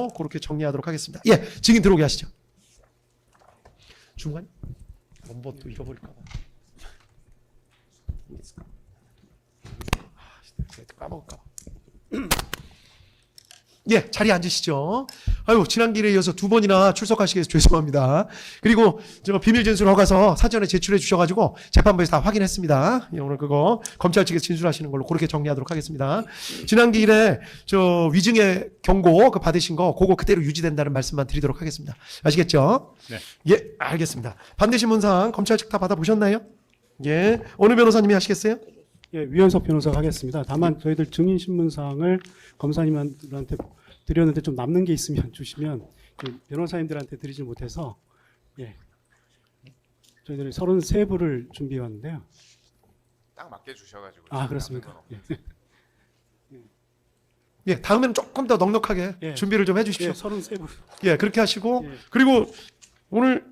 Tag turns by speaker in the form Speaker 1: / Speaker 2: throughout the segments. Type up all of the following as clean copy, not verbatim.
Speaker 1: 그렇게 정리하도록 하겠습니다. 예, 증인 들어오게 하시죠. 중간 넘버 또 잃어버릴까 봐. 까먹을까 봐. 예, 자리에 앉으시죠. 아유, 지난 길에 이어서 두 번이나 출석하시게 해서 죄송합니다. 그리고 저 비밀 진술 허가서 사전에 제출해 주셔가지고 재판부에서 다 확인했습니다. 예, 오늘 그거 검찰 측에서 진술하시는 걸로 그렇게 정리하도록 하겠습니다. 지난 길에 저 위증의 경고 그 받으신 거 그거 그대로 유지된다는 말씀만 드리도록 하겠습니다. 아시겠죠?
Speaker 2: 네.
Speaker 1: 예, 알겠습니다. 반대 신문상 검찰 측 다 받아보셨나요? 예, 어느 변호사님이 하시겠어요?
Speaker 3: 예, 위원석 변호사가 하겠습니다. 다만 저희들 증인 신문상을 검사님한테 드렸는데 좀 남는 게 있으면 주시면 변호사님들한테 드리지 못해서 예, 저희들이 33부를 준비해 왔는데요.
Speaker 4: 딱 맞게 주셔가지고.
Speaker 3: 아, 그렇습니까? 예.
Speaker 1: 예, 다음에는 조금 더 넉넉하게
Speaker 3: 예.
Speaker 1: 준비를 좀 해주십시오.
Speaker 3: 예, 33부.
Speaker 1: 예, 그렇게 하시고
Speaker 3: 예.
Speaker 1: 그리고 오늘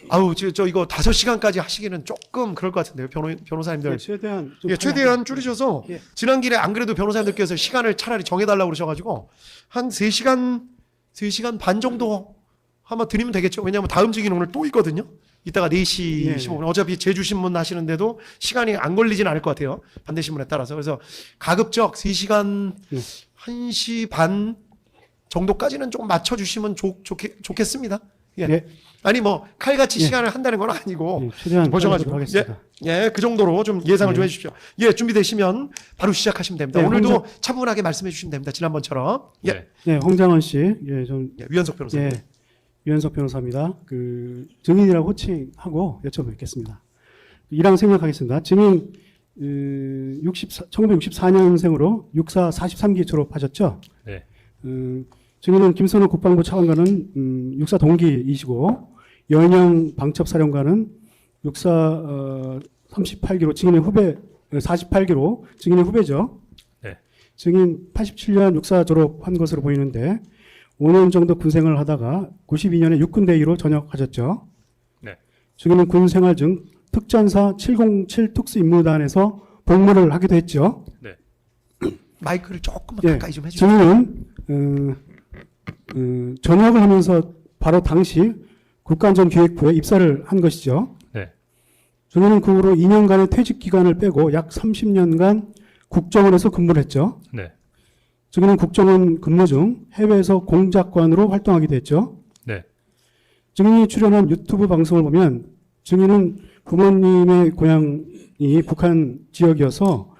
Speaker 1: 아우 저 이거 5시간까지 하시기는 조금 그럴 것 같은데요. 변호사님들.
Speaker 3: 예, 최대한 좀
Speaker 1: 예, 최대한 줄이셔서
Speaker 3: 예.
Speaker 1: 지난 길에 안 그래도 변호사님들께서 시간을 차라리 정해달라고 그러셔가지고 한 3시간 반 정도 한번 드리면 되겠죠. 왜냐하면 다음 증인 오늘 또 있거든요. 이따가 4시
Speaker 3: 예,
Speaker 1: 15분. 어차피 제주신문 하시는데도 시간이 안 걸리진 않을 것 같아요. 반대신문에 따라서. 그래서 가급적 3시간,
Speaker 3: 예.
Speaker 1: 1시 반 정도까지는 좀 맞춰주시면 좋겠습니다. 예.
Speaker 3: 예.
Speaker 1: 아니 뭐 칼같이
Speaker 3: 예.
Speaker 1: 시간을 한다는 건 아니고
Speaker 3: 예, 최대한
Speaker 1: 보셔가지고
Speaker 3: 하겠습니다.
Speaker 1: 예, 그 정도로 좀 예상을
Speaker 3: 예.
Speaker 1: 좀 해주십시오. 예, 준비되시면 바로 시작하시면 됩니다.
Speaker 3: 예,
Speaker 1: 오늘도 차분하게 말씀해 주시면 됩니다. 지난번처럼. 예,
Speaker 2: 네.
Speaker 3: 예, 홍장원 씨, 예, 좀
Speaker 1: 예, 유현석 변호사님.
Speaker 3: 예, 위원석 변호사입니다. 그 증인이라고 호칭하고 여쭤뵙겠습니다. 1항 생략하겠습니다. 증인 1964년생으로 육사 43기 졸업하셨죠?
Speaker 2: 네.
Speaker 3: 증인은 김선호 국방부 차관과는 육사 동기이시고 연영 방첩사령관은 육사 38기로 증인의 후배 48기로 증인의 후배죠.
Speaker 2: 네.
Speaker 3: 증인 87년 육사 졸업한 것으로 보이는데 5년 정도 군생활을 하다가 92년에 육군대위로 전역하셨죠.
Speaker 2: 네.
Speaker 3: 증인은 군생활 중 특전사 707 특수임무단에서 복무를 하기도 했죠.
Speaker 2: 네.
Speaker 1: 마이크를 조금만
Speaker 3: 예,
Speaker 1: 가까이 좀 해주세요.
Speaker 3: 증인은 전역을 하면서 바로 당시 국가안전기획부에 입사를 한 것이죠.
Speaker 2: 네.
Speaker 3: 증인은 그 후로 2년간의 퇴직 기간을 빼고 약 30년간 국정원에서 근무를 했죠.
Speaker 2: 네.
Speaker 3: 증인은 국정원 근무 중 해외에서 공작관으로 활동하기도 했죠.
Speaker 2: 네.
Speaker 3: 증인이 출연한 유튜브 방송을 보면 증인은 부모님의 고향이 북한 지역이어서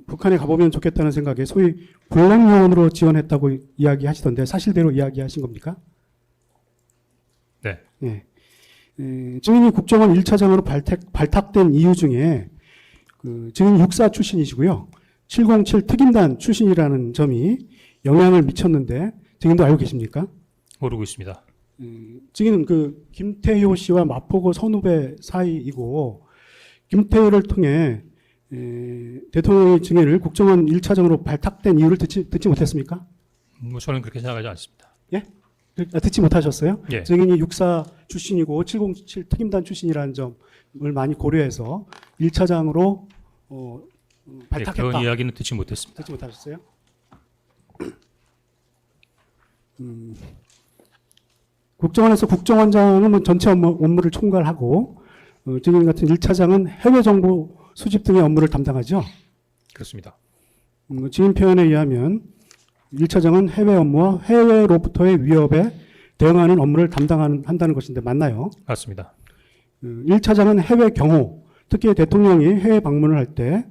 Speaker 3: 북한에 가보면 좋겠다는 생각에 소위 블랙요원으로 지원했다고 이야기하시던데 사실대로 이야기하신 겁니까?
Speaker 2: 네.
Speaker 3: 예. 증인이 국정원 1차장으로 발탁된 이유 중에 그 증인 육사 출신이시고요. 707 특임단 출신이라는 점이 영향을 미쳤는데 증인도 알고 계십니까?
Speaker 2: 모르고 있습니다.
Speaker 3: 증인은 그 김태효 씨와 마포구 선후배 사이이고 김태효를 통해 대통령의 증인을 국정원 1차장으로 발탁된 이유를 듣지 못했습니까?
Speaker 2: 뭐 저는 그렇게 생각하지 않습니다.
Speaker 3: 예? 듣지 못하셨어요?
Speaker 2: 예.
Speaker 3: 증인이 육사 출신이고 707 특임단 출신이라는 점을 많이 고려해서 1차장으로
Speaker 2: 네,
Speaker 3: 발탁했다.
Speaker 2: 그런 이야기는 듣지 못했습니다.
Speaker 3: 듣지 못하셨어요? 국정원에서 국정원장은 뭐 전체 업무를 총괄하고 증인 같은 1차장은 해외 정보 수집 등의 업무를 담당하죠.
Speaker 2: 그렇습니다.
Speaker 3: 증인 표현에 의하면 1차장은 해외 업무와 해외로부터의 위협에 대응하는 업무를 담당한다는 것인데 맞나요?
Speaker 2: 맞습니다.
Speaker 3: 1차장은 해외 경호, 특히 대통령이 해외 방문을 할 때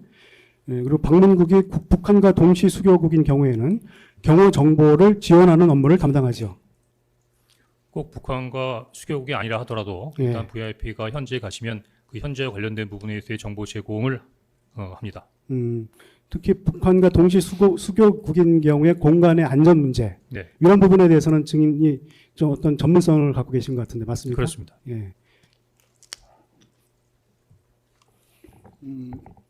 Speaker 3: 그리고 방문국이 북한과 동시 수교국인 경우에는 경호 정보를 지원하는 업무를 담당하죠.
Speaker 2: 꼭 북한과 수교국이 아니라 하더라도
Speaker 3: 예.
Speaker 2: 일단 VIP가 현지에 가시면 그 현지에 관련된 부분에 대해 정보 제공을 합니다.
Speaker 3: 특히 북한과 동시 수교국인 경우에 공간의 안전 문제
Speaker 2: 네.
Speaker 3: 이런 부분에 대해서는 증인이 좀 어떤 전문성을 갖고 계신 것 같은데 맞습니까?
Speaker 2: 그렇습니다.
Speaker 3: 예.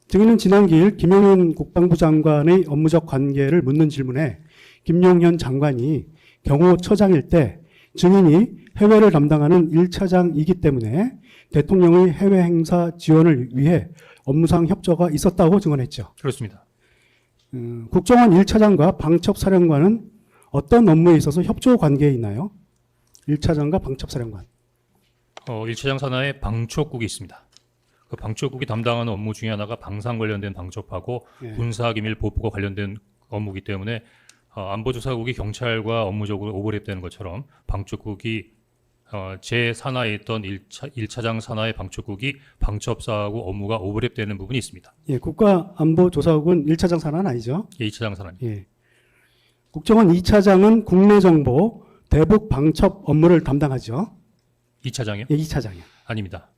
Speaker 3: 증인은 지난 기일 김용현 국방부 장관의 업무적 관계를 묻는 질문에 김용현 장관이 경호처장일 때 증인이 해외를 담당하는 1차장이기 때문에 대통령의 해외 행사 지원을 위해 업무상 협조가 있었다고 증언했죠.
Speaker 2: 그렇습니다.
Speaker 3: 국정원 1차장과 방첩사령관은 어떤 업무에 있어서 협조 관계에 있나요? 1차장과 방첩사령관.
Speaker 2: 1차장 산하에 방첩국이 있습니다. 그 방첩국이 담당하는 업무 중에 하나가 방산 관련된 방첩하고
Speaker 3: 예.
Speaker 2: 군사기밀 보호과 관련된 업무이기 때문에 안보조사국이 경찰과 업무적으로 오버랩되는 것처럼 방첩국이 제 산하에 있던 1차장 산하의 방첩국이 방첩사하고 업무가 오버랩되는 부분이 있습니다.
Speaker 3: 예, 국가안보조사국은 1차장 산하는 아니죠?
Speaker 2: 예, 2차장 산하입니다.
Speaker 3: 예. 국정원 2차장은 국내 정보, 대북 방첩 업무를 담당하죠.
Speaker 2: 2차장이요?
Speaker 3: 예, 2차장이요.
Speaker 2: 아닙니다.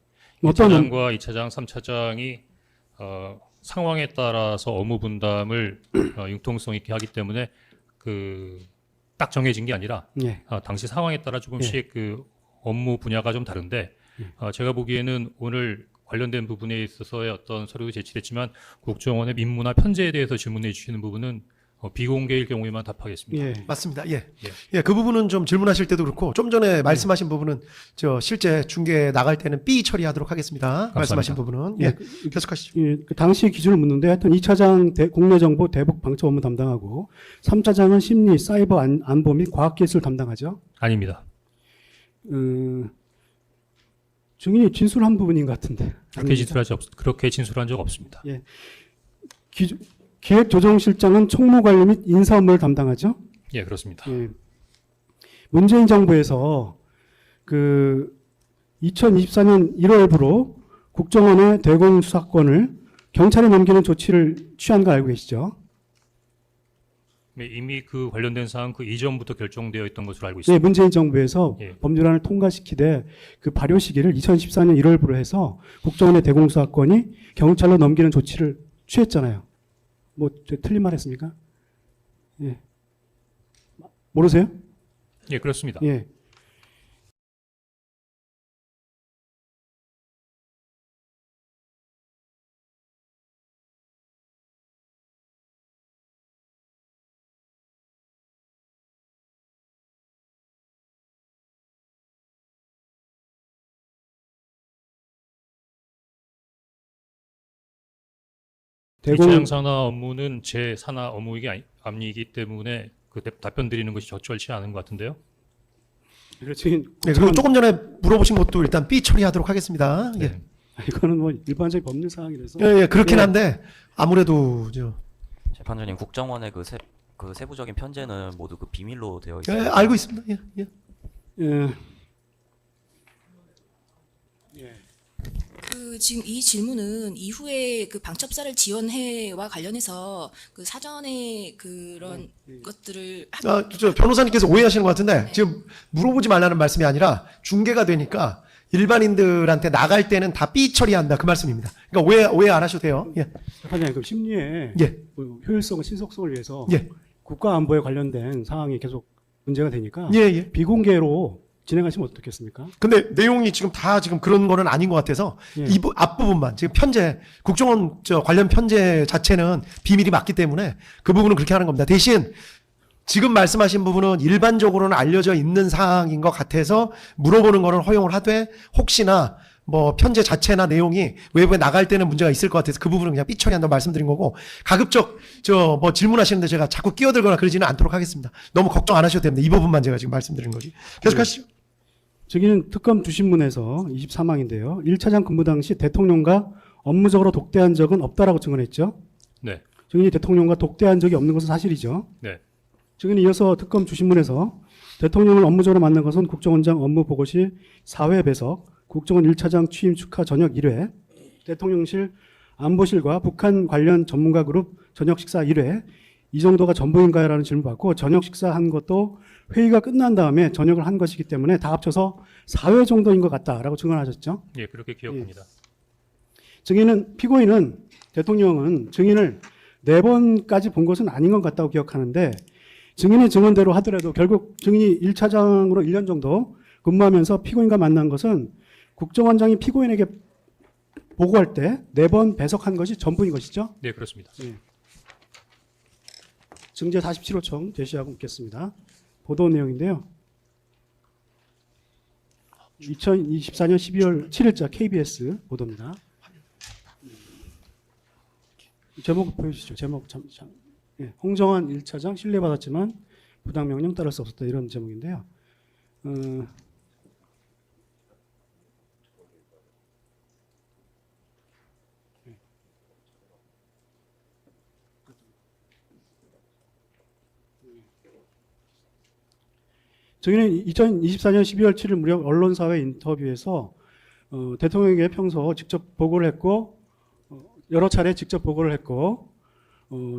Speaker 3: 어떤
Speaker 2: 1차장과 2차장, 3차장이 상황에 따라서 업무 분담을 융통성 있게 하기 때문에 딱 정해진 게 아니라
Speaker 3: 예.
Speaker 2: 당시 상황에 따라 조금씩 그 업무 분야가 좀 다른데 제가 보기에는 오늘 관련된 부분에 있어서의 어떤 서류도 제출했지만 국정원의 민무나 편제에 대해서 질문해 주시는 부분은 비공개일 경우에만 답하겠습니다.
Speaker 3: 예.
Speaker 1: 맞습니다. 예. 예, 그 부분은 좀 질문하실 때도 그렇고 좀 전에 말씀하신 부분은 실제 중계 나갈 때는 B 처리하도록 하겠습니다. 말씀하신 부분은 예. 계속하시죠.
Speaker 3: 예, 그 당시 기준을 묻는데 하여튼 2차장 국내 정보 대북 방첩 업무 담당하고 3차장은 심리, 사이버 안보 및 과학기술 담당하죠.
Speaker 2: 아닙니다.
Speaker 3: 증인이 진술한 부분인 것 같은데.
Speaker 2: 그렇게 진술한 적 없습니다.
Speaker 3: 예. 기획조정실장은 총무관리 및 인사 업무를 담당하죠.
Speaker 2: 예, 그렇습니다.
Speaker 3: 예. 문재인 정부에서 2024년 1월부로 국정원의 대공수사권을 경찰에 넘기는 조치를 취한 거 알고 계시죠?
Speaker 2: 네, 이미 그 관련된 사항 그 이전부터 결정되어 있던 것으로 알고
Speaker 3: 네,
Speaker 2: 있습니다.
Speaker 3: 문재인 정부에서
Speaker 2: 예.
Speaker 3: 법률안을 통과시키되 그 발효 시기를 2014년 1월부로 해서 국정원의 대공수사권이 경찰로 넘기는 조치를 취했잖아요. 뭐 틀린 말 했습니까? 예. 모르세요?
Speaker 2: 예, 그렇습니다.
Speaker 3: 예.
Speaker 2: 이차장 산하 업무는 제 산하 업무이기 아니기 때문에 그 답변 드리는 것이 적절치 않은 것 같은데요.
Speaker 3: 그렇지.
Speaker 1: 네, 그리고 조금 전에 물어보신 것도 일단 B 처리하도록 하겠습니다. 예.
Speaker 2: 네.
Speaker 3: 이거는 뭐 일반적인 법률 사항이라서.
Speaker 1: 예, 그렇긴
Speaker 3: 예.
Speaker 1: 한데 아무래도
Speaker 5: 재판장님, 국정원의 그 세부적인 편제는 모두 그 비밀로 되어
Speaker 1: 예,
Speaker 5: 있어요.
Speaker 1: 알고 있습니다. 예, 예.
Speaker 3: 예.
Speaker 6: 지금 이 질문은 이후에 그 방첩사를 지원해와 관련해서 그 사전에 그런 것들을
Speaker 1: 변호사님께서 오해하시는 것 같은데 지금 물어보지 말라는 말씀이 아니라 중계가 되니까 일반인들한테 나갈 때는 다 B 처리한다 그 말씀입니다. 그러니까 오해 안 하셔도 돼요. 예.
Speaker 3: 재판장님, 그럼 심리에
Speaker 1: 예.
Speaker 3: 뭐 효율성과 신속성을 위해서
Speaker 1: 예.
Speaker 3: 국가 안보에 관련된 사항이 계속 문제가 되니까
Speaker 1: 예, 예.
Speaker 3: 비공개로 진행하시면 어떻겠습니까?
Speaker 1: 근데 내용이 지금 그런 거는 아닌 것 같아서
Speaker 3: 예.
Speaker 1: 이 앞부분만 지금 편제 국정원 관련 편제 자체는 비밀이 맞기 때문에 그 부분은 그렇게 하는 겁니다. 대신 지금 말씀하신 부분은 일반적으로는 알려져 있는 사항인 것 같아서 물어보는 거는 허용을 하되 혹시나 뭐 편제 자체나 내용이 외부에 나갈 때는 문제가 있을 것 같아서 그 부분은 그냥 삐처리한다고 말씀드린 거고 가급적 뭐 질문하시는데 제가 자꾸 끼어들거나 그러지는 않도록 하겠습니다. 너무 걱정 안 하셔도 됩니다. 이 부분만 제가 지금 말씀드린 거지. 계속하시죠.
Speaker 3: 저기는 특검 주신문에서 23항인데요. 1차장 근무 당시 대통령과 업무적으로 독대한 적은 없다라고 증언했죠.
Speaker 2: 네.
Speaker 3: 증인이 대통령과 독대한 적이 없는 것은 사실이죠.
Speaker 2: 네.
Speaker 3: 증인이 이어서 특검 주신문에서 대통령을 업무적으로 만난 것은 국정원장 업무 보고 시 4회 배석, 국정원 1차장 취임 축하 저녁 1회, 대통령실 안보실과 북한 관련 전문가 그룹 저녁 식사 1회, 이 정도가 전부인가요? 라는 질문 받고 저녁 식사한 것도 회의가 끝난 다음에 저녁을 한 것이기 때문에 다 합쳐서 4회 정도인 것 같다라고 증언하셨죠.
Speaker 2: 예, 그렇게 기억합니다.
Speaker 3: 피고인은 대통령은 증인을 4번까지 본 것은 아닌 것 같다고 기억하는데 증인의 증언대로 하더라도 결국 증인이 1차장으로 1년 정도 근무하면서 피고인과 만난 것은 국정원장이 피고인에게 보고할 때 4번 배석한 것이 전부인 것이죠.
Speaker 2: 네, 그렇습니다.
Speaker 3: 증제 47호청 제시하고 있겠습니다. 보도 내용인데요. 2024년 12월 7일자 KBS 보도입니다. 제목 보여주시죠. 제목 예, 홍정한 1차장 신뢰받았지만 부당 명령 따를 수 없었다 이런 제목인데요. 저희는 2024년 12월 7일 무렵 언론사회 인터뷰에서 대통령에게 평소 직접 보고를 했고 여러 차례 직접 보고를 했고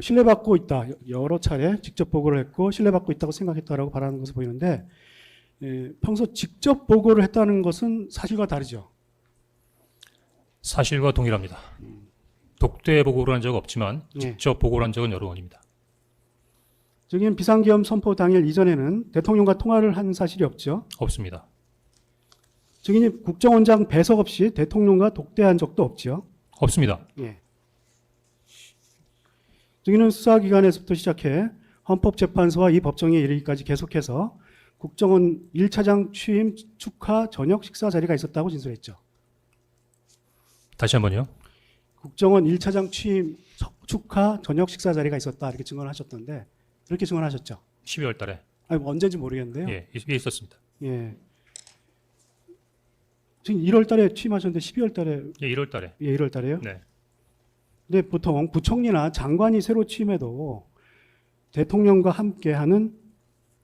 Speaker 3: 신뢰받고 있다. 여러 차례 직접 보고를 했고 신뢰받고 있다고 생각했다라고 말하는 것을 보이는데 평소 직접 보고를 했다는 것은 사실과 다르죠.
Speaker 2: 사실과 동일합니다. 독대 보고를 한 적은 없지만
Speaker 3: 예.
Speaker 2: 직접 보고를 한 적은 여러 번입니다.
Speaker 3: 증인 비상계엄 선포 당일 이전에는 대통령과 통화를 한 사실이 없죠.
Speaker 2: 없습니다.
Speaker 3: 증인이 국정원장 배석 없이 대통령과 독대한 적도 없죠.
Speaker 2: 없습니다.
Speaker 3: 예. 증인은 수사기관에서부터 시작해 헌법재판소와 이 법정에 이르기까지 계속해서 국정원 1차장 취임 축하 저녁 식사 자리가 있었다고 진술했죠.
Speaker 2: 다시 한번요.
Speaker 3: 국정원 1차장 취임 축하 저녁 식사 자리가 있었다 이렇게 증언을 하셨던데 이렇게 증언하셨죠.
Speaker 2: 12월 달에.
Speaker 3: 아니 뭐 언제인지 모르겠는데요.
Speaker 2: 예, 이게 있었습니다.
Speaker 3: 예. 지금 1월 달에 취임하셨는데 12월 달에
Speaker 2: 예, 1월 달에.
Speaker 3: 예, 1월 달에요?
Speaker 2: 네.
Speaker 3: 근데 보통 부총리나 장관이 새로 취임해도 대통령과 함께하는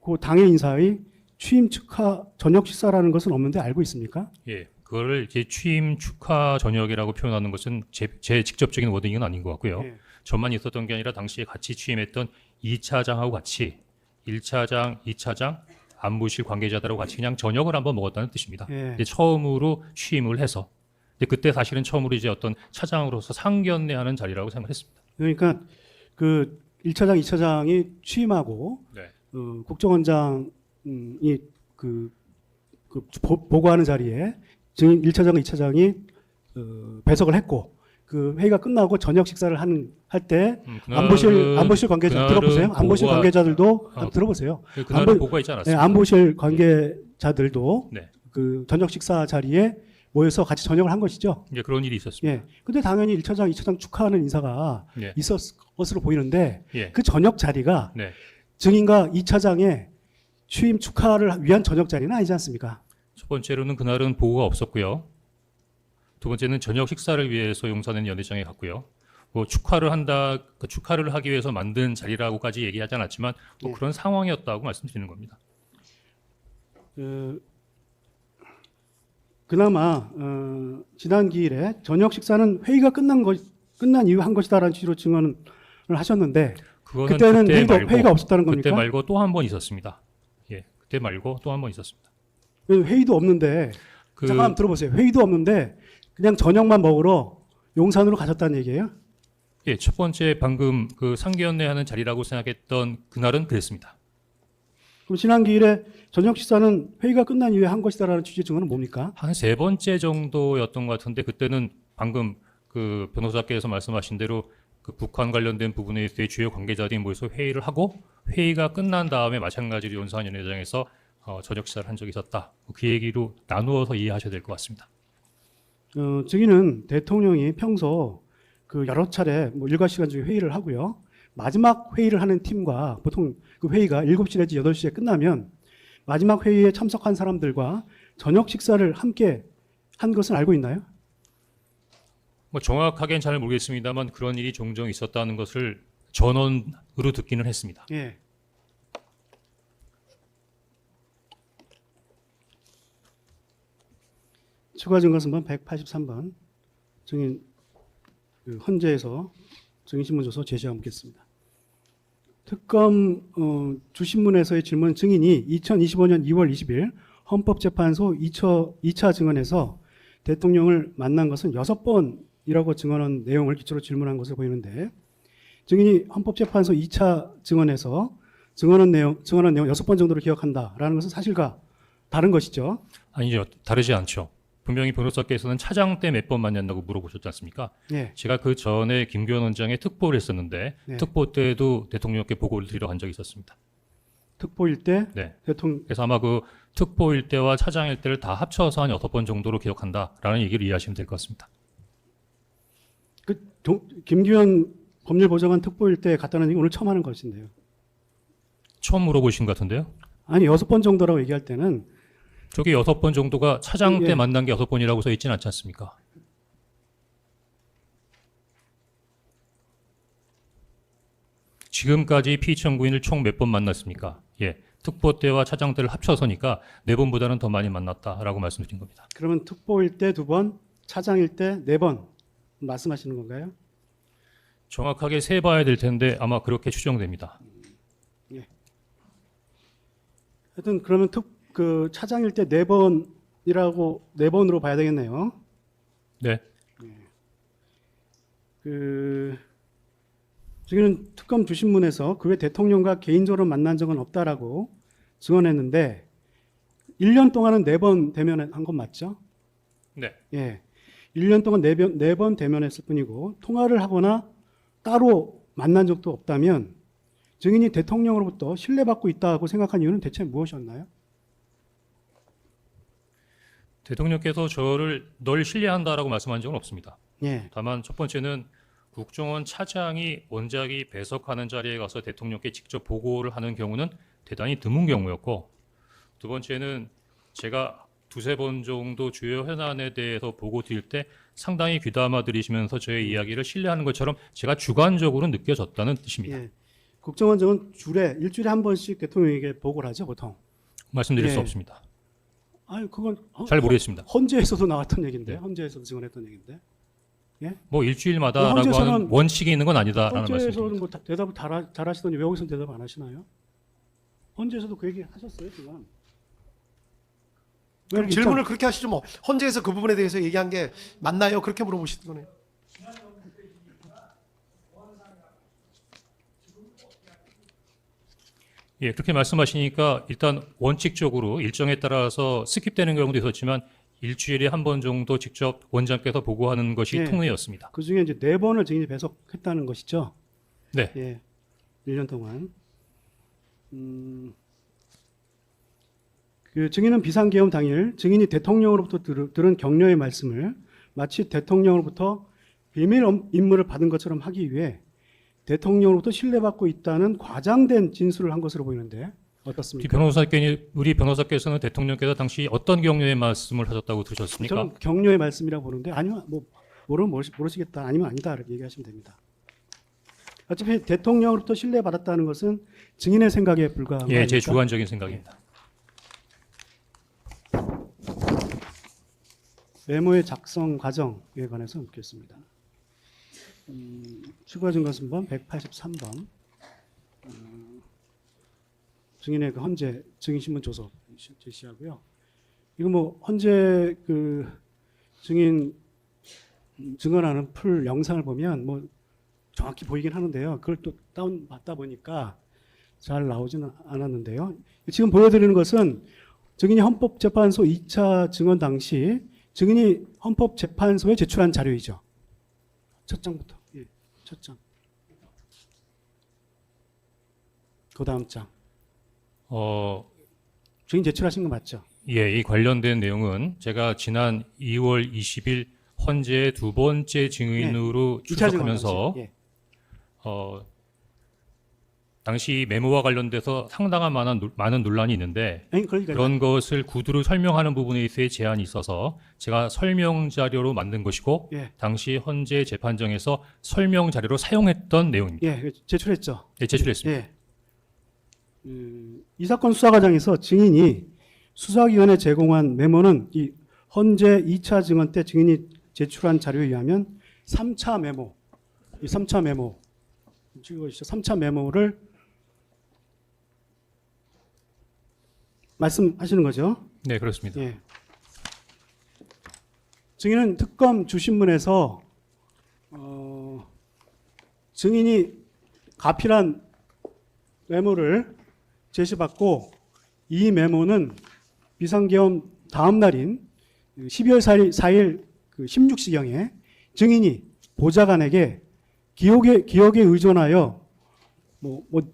Speaker 3: 그 당의 인사의 취임 축하 저녁 식사라는 것은 없는데 알고 있습니까?
Speaker 2: 예. 그거를 이제 취임 축하 저녁이라고 표현하는 것은 제 직접적인 워딩은 아닌 것 같고요.
Speaker 3: 예.
Speaker 2: 저만 있었던 게 아니라 당시에 같이 취임했던 2차장하고 같이 1차장, 2차장, 안보실 관계자들하고 같이 그냥 저녁을 한번 먹었다는 뜻입니다.
Speaker 3: 예.
Speaker 2: 이제 처음으로 취임을 해서 근데 그때 사실은 처음으로 이제 어떤 차장으로서 상견례하는 자리라고 생각했습니다.
Speaker 3: 그러니까 그 1차장, 2차장이 취임하고
Speaker 2: 네.
Speaker 3: 국정원장이 보고하는 자리에 증인 1차장과 2차장이 배석을 했고 그 회의가 끝나고 저녁 식사를 할 때 안보실 관계자 들어보세요. 안보실 관계자들도 들어보세요.
Speaker 2: 그날은 보고가 있지
Speaker 3: 네,
Speaker 2: 않았습니다.
Speaker 3: 안보실 관계자들도
Speaker 2: 네.
Speaker 3: 그 저녁 식사 자리에 모여서 같이 저녁을 한 것이죠.
Speaker 2: 이제 그런 일이 있었습니다.
Speaker 3: 예. 근데 당연히 1차장, 2차장 축하하는 인사가
Speaker 2: 예.
Speaker 3: 있었을 것으로 보이는데
Speaker 2: 예.
Speaker 3: 그 저녁 자리가
Speaker 2: 네.
Speaker 3: 증인과 2차장의 취임 축하를 위한 저녁 자리는 아니지 않습니까?
Speaker 2: 첫 번째로는 그날은 보고가 없었고요. 두 번째는 저녁 식사를 위해서 용산은 연회장에 갔고요. 뭐 축하를 하기 위해서 만든 자리라고까지 얘기하지 않았지만 뭐
Speaker 3: 예.
Speaker 2: 그런 상황이었다고 말씀드리는 겁니다.
Speaker 3: 그나마 지난 기일에 저녁 식사는 회의가 끝난 이후 한 것이다라는 취지로 증언을 하셨는데
Speaker 2: 그거는
Speaker 3: 그때는
Speaker 2: 그때
Speaker 3: 회의가 없었다는 겁니까?
Speaker 2: 그때 말고 또 한 번 있었습니다. 예, 그때 말고 또 한 번 있었습니다.
Speaker 3: 회의도 없는데
Speaker 2: 그
Speaker 3: 잠깐 들어보세요. 회의도 없는데 그냥 저녁만 먹으러 용산으로 가셨다는 얘기예요?
Speaker 2: 예, 첫 번째 방금 그 상견례하는 자리라고 생각했던 그날은 그랬습니다.
Speaker 3: 그럼 지난 기일에 저녁 식사는 회의가 끝난 이후에 한 것이다라는 취지의 증언은 뭡니까?
Speaker 2: 한 세 번째 정도였던 것 같은데 그때는 방금 그 변호사께서 말씀하신 대로 그 북한 관련된 부분에 대해 주요 관계자들이 모여서 회의를 하고 회의가 끝난 다음에 마찬가지로 용산 연회장에서 저녁 식사를 한 적이 있었다. 그 얘기로 나누어서 이해하셔야 될 것 같습니다.
Speaker 3: 증인은 대통령이 평소 그 여러 차례 뭐 일과 시간 중에 회의를 하고요. 마지막 회의를 하는 팀과 보통 그 회의가 7시 내지 8시에 끝나면 마지막 회의에 참석한 사람들과 저녁 식사를 함께 한 것은 알고 있나요?
Speaker 2: 뭐 정확하게는 잘 모르겠습니다만 그런 일이 종종 있었다는 것을 전원으로 듣기는 했습니다.
Speaker 3: 예. 추가 증거선번 183번 증인 그 헌재에서 증인신문조서 제시하고 묻겠습니다. 특검 주신문에서의 질문 증인이 2025년 2월 20일 헌법재판소 2차 증언에서 대통령을 만난 것은 6번이라고 증언한 내용을 기초로 질문한 것을 보이는데 증인이 헌법재판소 2차 증언에서 증언한 내용 6번 정도를 기억한다라는 것은 사실과 다른 것이죠.
Speaker 2: 아니죠. 다르지 않죠. 분명히 변호사께서는 차장 때 몇 번 만났다고 물어보셨지 않습니까?
Speaker 3: 예.
Speaker 2: 제가 그 전에 김규현 원장의 특보를 했었는데
Speaker 3: 네.
Speaker 2: 특보 때도 대통령께 보고를 드리러 간 적이 있었습니다.
Speaker 3: 특보일 때
Speaker 2: 네.
Speaker 3: 대통령
Speaker 2: 그래서 아마 그 특보일 때와 차장일 때를 다 합쳐서 한 6번 정도로 기억한다라는 얘기를 이해하시면 될 것 같습니다.
Speaker 3: 김규현 법률보좌관 특보일 때 갔다는 얘기 오늘 처음 하는 것인데요.
Speaker 2: 처음 물어보신 것 같은데요.
Speaker 3: 아니 6번 정도라고 얘기할 때는
Speaker 2: 저기 6번 정도가 차장 때
Speaker 3: 예.
Speaker 2: 만난 게 6번이라고 써 있지는 않지 않습니까? 지금까지 피의 청구인을 총 몇 번 만났습니까? 예. 특보 때와 차장 때를 합쳐서니까 4번보다는 더 많이 만났다라고 말씀드린 겁니다.
Speaker 3: 그러면 특보일 때 2번, 차장일 때 4번 말씀하시는 건가요?
Speaker 2: 정확하게 세봐야 될 텐데 아마 그렇게 추정됩니다.
Speaker 3: 하여튼 그러면 그 차장일 때 4번이라고 4번으로 봐야 되겠네요.
Speaker 2: 네.
Speaker 3: 지금 특검 주신문에서 그 외 대통령과 개인적으로 만난 적은 없다라고 증언했는데 1년 동안은 4번 대면한 건 맞죠?
Speaker 2: 네.
Speaker 3: 예. 1년 동안 4번 대면했을 뿐이고 통화를 하거나 따로 만난 적도 없다면 증인이 대통령으로부터 신뢰받고 있다고 생각한 이유는 대체 무엇이었나요?
Speaker 2: 대통령께서 저를 널 신뢰한다라고 말씀한 적은 없습니다.
Speaker 3: 예.
Speaker 2: 다만 첫 번째는 국정원 차장이 원작이 배석하는 자리에 가서 대통령께 직접 보고를 하는 경우는 대단히 드문 경우였고, 두 번째는 제가 두세 번 정도 주요 현안에 대해서 보고 드릴 때 상당히 귀담아 들으시면서 저의 이야기를 신뢰하는 것처럼 제가 주관적으로 느껴졌다는 뜻입니다.
Speaker 3: 예. 국정원장은 일주일에 한 번씩 대통령에게 보고를 하죠, 보통.
Speaker 2: 말씀드릴
Speaker 3: 예.
Speaker 2: 수 없습니다.
Speaker 3: 아니, 그건
Speaker 2: 잘 모르겠습니다.
Speaker 3: 헌재에서도 나왔던 얘기인데,
Speaker 2: 네.
Speaker 3: 헌재에서도 증언했던 얘기인데.
Speaker 2: 뭐 일주일마다라고
Speaker 3: 헌재에서는-
Speaker 2: 하는 원칙이 있는 건 아니다라는
Speaker 3: 헌재에서는
Speaker 2: 말씀입니다.
Speaker 3: 뭐 대답을 잘 하시더니 왜 여기서는 대답 안 하시나요? 헌재에서도 그 얘기 하셨어요, 지금.
Speaker 1: 그럼 질문을 그렇게 하시죠. 뭐 헌재에서 그 부분에 대해서 얘기한 게 맞나요? 그렇게 물어보시는 거네요.
Speaker 2: 예, 그렇게 말씀하시니까 일단 원칙적으로 일정에 따라서 스킵되는 경우도 있었지만 일주일에 한 번 정도 직접 원장께서 보고하는 것이
Speaker 3: 예.
Speaker 2: 통례였습니다.
Speaker 3: 그 중에 이제 4번을 증인이 배석했다는 것이죠.
Speaker 2: 네.
Speaker 3: 예. 1년 동안. 그 증인은 비상계엄 당일 증인이 대통령으로부터 들은 격려의 말씀을 마치 대통령으로부터 비밀 임무를 받은 것처럼 하기 위해 대통령으로부터 신뢰받고 있다는 과장된 진술을 한 것으로 보이는데 어떻습니까?
Speaker 2: 우리 변호사께서는 대통령께서 당시 어떤 격려의 말씀을 하셨다고 들으셨습니까?
Speaker 3: 저는 격려의 말씀이라고 보는데 아니면 뭐 모르시겠다 아니면 아니다 이렇게 얘기하시면 됩니다. 어차피 대통령으로부터 신뢰받았다는 것은 증인의 생각에 불과한 거
Speaker 2: 예, 제
Speaker 3: 아닙니까?
Speaker 2: 주관적인 생각입니다.
Speaker 3: 메모의 작성 과정에 관해서 묻겠습니다. 추가 증거순번 183번 증인의 그 헌재 증인신문 조서 제시하고요. 이거 뭐 헌재 그 증인 증언하는 풀 영상을 보면 뭐 정확히 보이긴 하는데요. 그걸 또 다운 받다 보니까 잘 나오지는 않았는데요. 지금 보여드리는 것은 증인이 헌법재판소 2차 증언 당시 증인이 헌법재판소에 제출한 자료이죠. 첫 장부터. 예, 첫 장. 그 다음 장. 증인 제출하신 거 맞죠?
Speaker 2: 예, 이 관련된 내용은 제가 지난 2월 20일 헌재의 두 번째 증인으로
Speaker 3: 2차 증언
Speaker 2: 출석하면서
Speaker 3: 당시. 예.
Speaker 2: 당시 메모와 관련돼서 상당한 많은 논란이 있는데
Speaker 3: 아니, 그러니까
Speaker 2: 그런 것을 구두로 설명하는 부분에 있어서의 제한이 있어서 제가 설명 자료로 만든 것이고
Speaker 3: 예.
Speaker 2: 당시 헌재 재판정에서 설명 자료로 사용했던 내용입니다.
Speaker 3: 예, 제출했죠.
Speaker 2: 네, 제출했습니다.
Speaker 3: 예. 이 사건 수사 과정에서 증인이 수사기관에 제공한 메모는 이 헌재 2차 증언 때 증인이 제출한 자료에 의하면 3차 메모, 이 3차 메모, 찍어주시죠. 3차 메모를 말씀하시는 거죠?
Speaker 2: 네, 그렇습니다.
Speaker 3: 예. 증인은 특검 주신문에서 증인이 가필한 메모를 제시받고 이 메모는 비상계엄 다음 날인 12월 4일 그 16시경에 증인이 보좌관에게 기억에 의존하여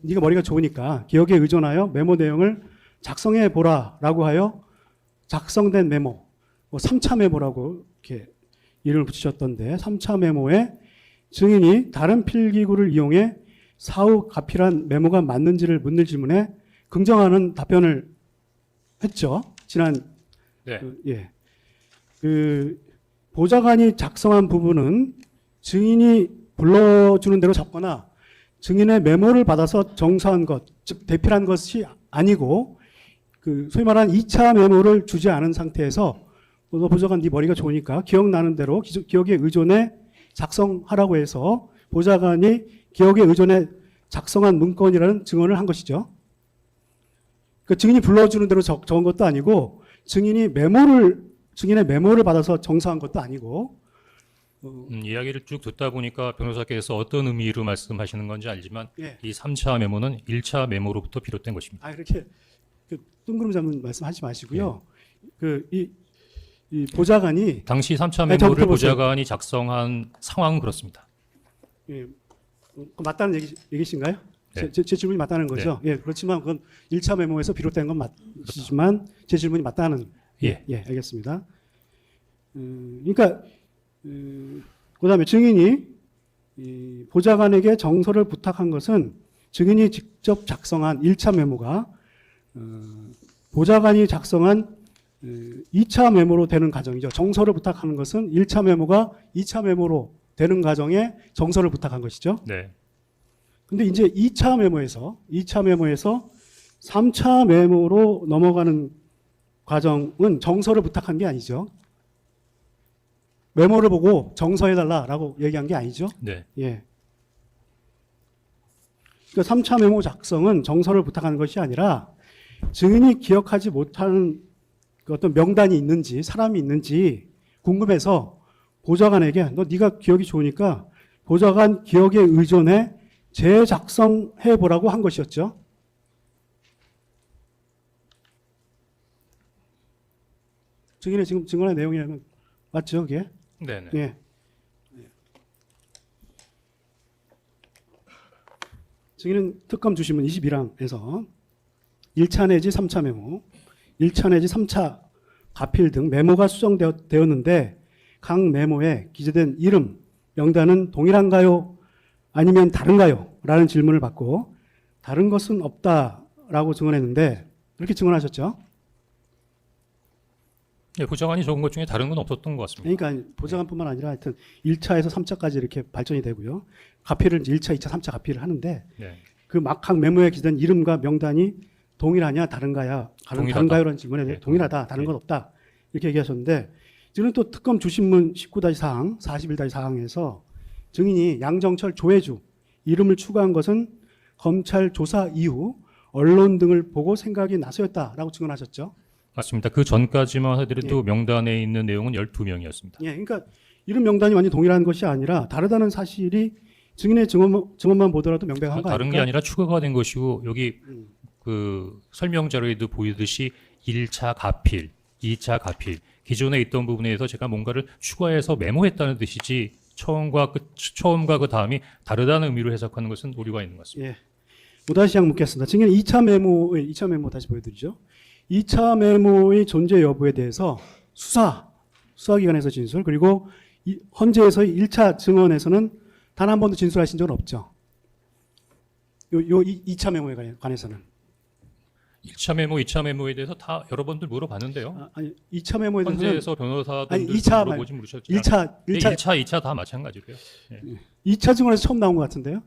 Speaker 3: 네가 머리가 좋으니까 기억에 의존하여 메모 내용을 작성해 보라라고 하여 작성된 메모, 3차 메모라고 이렇게 이름을 붙이셨던데 3차 메모에 증인이 다른 필기구를 이용해 사후 가필한 메모가 맞는지를 묻는 질문에 긍정하는 답변을 했죠. 지난
Speaker 2: 네.
Speaker 3: 보좌관이 작성한 부분은 증인이 불러주는 대로 적거나 증인의 메모를 받아서 정서한 것, 즉 대필한 것이 아니고 소위 말하는 2차 메모를 주지 않은 상태에서 너 보좌관 네 머리가 좋으니까 기억나는 대로 기억에 의존해 작성하라고 해서 보좌관이 기억에 의존해 작성한 문건이라는 증언을 한 것이죠. 그 증인이 불러주는 대로 적은 것도 아니고 증인의 메모를 받아서 정서한 것도 아니고
Speaker 2: 이야기를 쭉 듣다 보니까 변호사께서 어떤 의미로 말씀하시는 건지 알지만
Speaker 3: 예.
Speaker 2: 이 3차 메모는 1차 메모로부터 비롯된 것입니다.
Speaker 3: 이렇게 뜬구름 잡는 말씀하지 마시고요. 이 보좌관이
Speaker 2: 당시 3차
Speaker 3: 아니,
Speaker 2: 메모를
Speaker 3: 저부터 보세요.
Speaker 2: 보좌관이 작성한 상황은 그렇습니다.
Speaker 3: 맞다는 얘기신가요?
Speaker 2: 네.
Speaker 3: 제 질문이 맞다는 거죠. 그렇지만 그건 1차 메모에서 비롯된 건 맞지만 제 질문이 맞다는.
Speaker 2: 예.
Speaker 3: 알겠습니다. 그러니까 그다음에 증인이 이 보좌관에게 정서를 부탁한 것은 증인이 직접 작성한 1차 메모가 보좌관이 작성한 2차 메모로 되는 과정이죠. 정서를 부탁하는 것은 1차 메모가 2차 메모로 되는 과정에 정서를 부탁한 것이죠.
Speaker 2: 네.
Speaker 3: 근데 이제 2차 메모에서 3차 메모로 넘어가는 과정은 정서를 부탁한 게 아니죠. 메모를 보고 정서해달라라고 얘기한 게 아니죠.
Speaker 2: 네.
Speaker 3: 예. 그러니까 3차 메모 작성은 정서를 부탁하는 것이 아니라 증인이 기억하지 못하는 그 어떤 명단이 있는지 사람이 있는지 궁금해서 보좌관에게 너 네가 기억이 좋으니까 보좌관 기억에 의존해 재작성해 보라고 한 것이었죠. 증인의 지금 증언의 내용이라면 맞죠, 그게?
Speaker 2: 네. 네.
Speaker 3: 예. 증인은 특검 주시면 21항에서 1차 내지 3차 메모, 1차 내지 3차 가필 등 메모가 수정되었는데 각 메모에 기재된 이름, 명단은 동일한가요? 아니면 다른가요? 라는 질문을 받고 다른 것은 없다라고 증언했는데 그렇게 증언하셨죠?
Speaker 2: 예, 보좌관이 적은 것 중에 다른 건 없었던 것 같습니다.
Speaker 3: 그러니까 보좌관뿐만 아니라 하여튼 1차에서 3차까지 이렇게 발전이 되고요. 가필을 이제 1차, 2차, 3차 가필을 하는데
Speaker 2: 네.
Speaker 3: 그 각 메모에 기재된 이름과 명단이 동일하냐 다른가요?
Speaker 2: 동일하다.
Speaker 3: 다른가요라는 질문에
Speaker 2: 네.
Speaker 3: 동일하다, 다른
Speaker 2: 네.
Speaker 3: 건 없다 이렇게 얘기하셨는데 지금 또 특검 주신문 19-4항, 41-4항에서 증인이 양정철 조혜주 이름을 추가한 것은 검찰 조사 이후 언론 등을 보고 생각이 나서였다라고 증언하셨죠.
Speaker 2: 맞습니다. 그 전까지만 하더라도 명단에 있는 내용은 12명이었습니다.
Speaker 3: 예, 그러니까 이름 명단이 완전히 동일한 것이 아니라 다르다는 사실이 증인의 증언만 보더라도 명백한 거
Speaker 2: 다른 게
Speaker 3: 아닙니까?
Speaker 2: 아니라 추가가 된 것이고 여기 그 설명 자료에도 보이듯이 1차 가필, 2차 가필 기존에 있던 부분에서 제가 뭔가를 추가해서 메모했다는 뜻이지 처음과 그 다음이 다르다는 의미로 해석하는 것은 오류가 있는 것 같습니다.
Speaker 3: 예. 다시 양 묻겠습니다. 증인 2차 메모 다시 보여드리죠. 2차 메모의 존재 여부에 대해서 수사기관에서 진술 그리고 헌재에서의 1차 증언에서는 단 한 번도 진술하신 적은 없죠. 2차 메모에 관해서는.
Speaker 2: 1차 메모, 2차 메모에 대해서 다 여러 번들 물어봤는데요.
Speaker 3: 아니 2차 메모에 대해서는
Speaker 2: 헌재에서 변호사들
Speaker 3: 아니, 2차
Speaker 2: 물어보지 물으셨죠.
Speaker 3: 1차
Speaker 2: 2차 다 마찬가지고요. 예.
Speaker 3: 2차 증언에서 처음 나온 것 같은데요.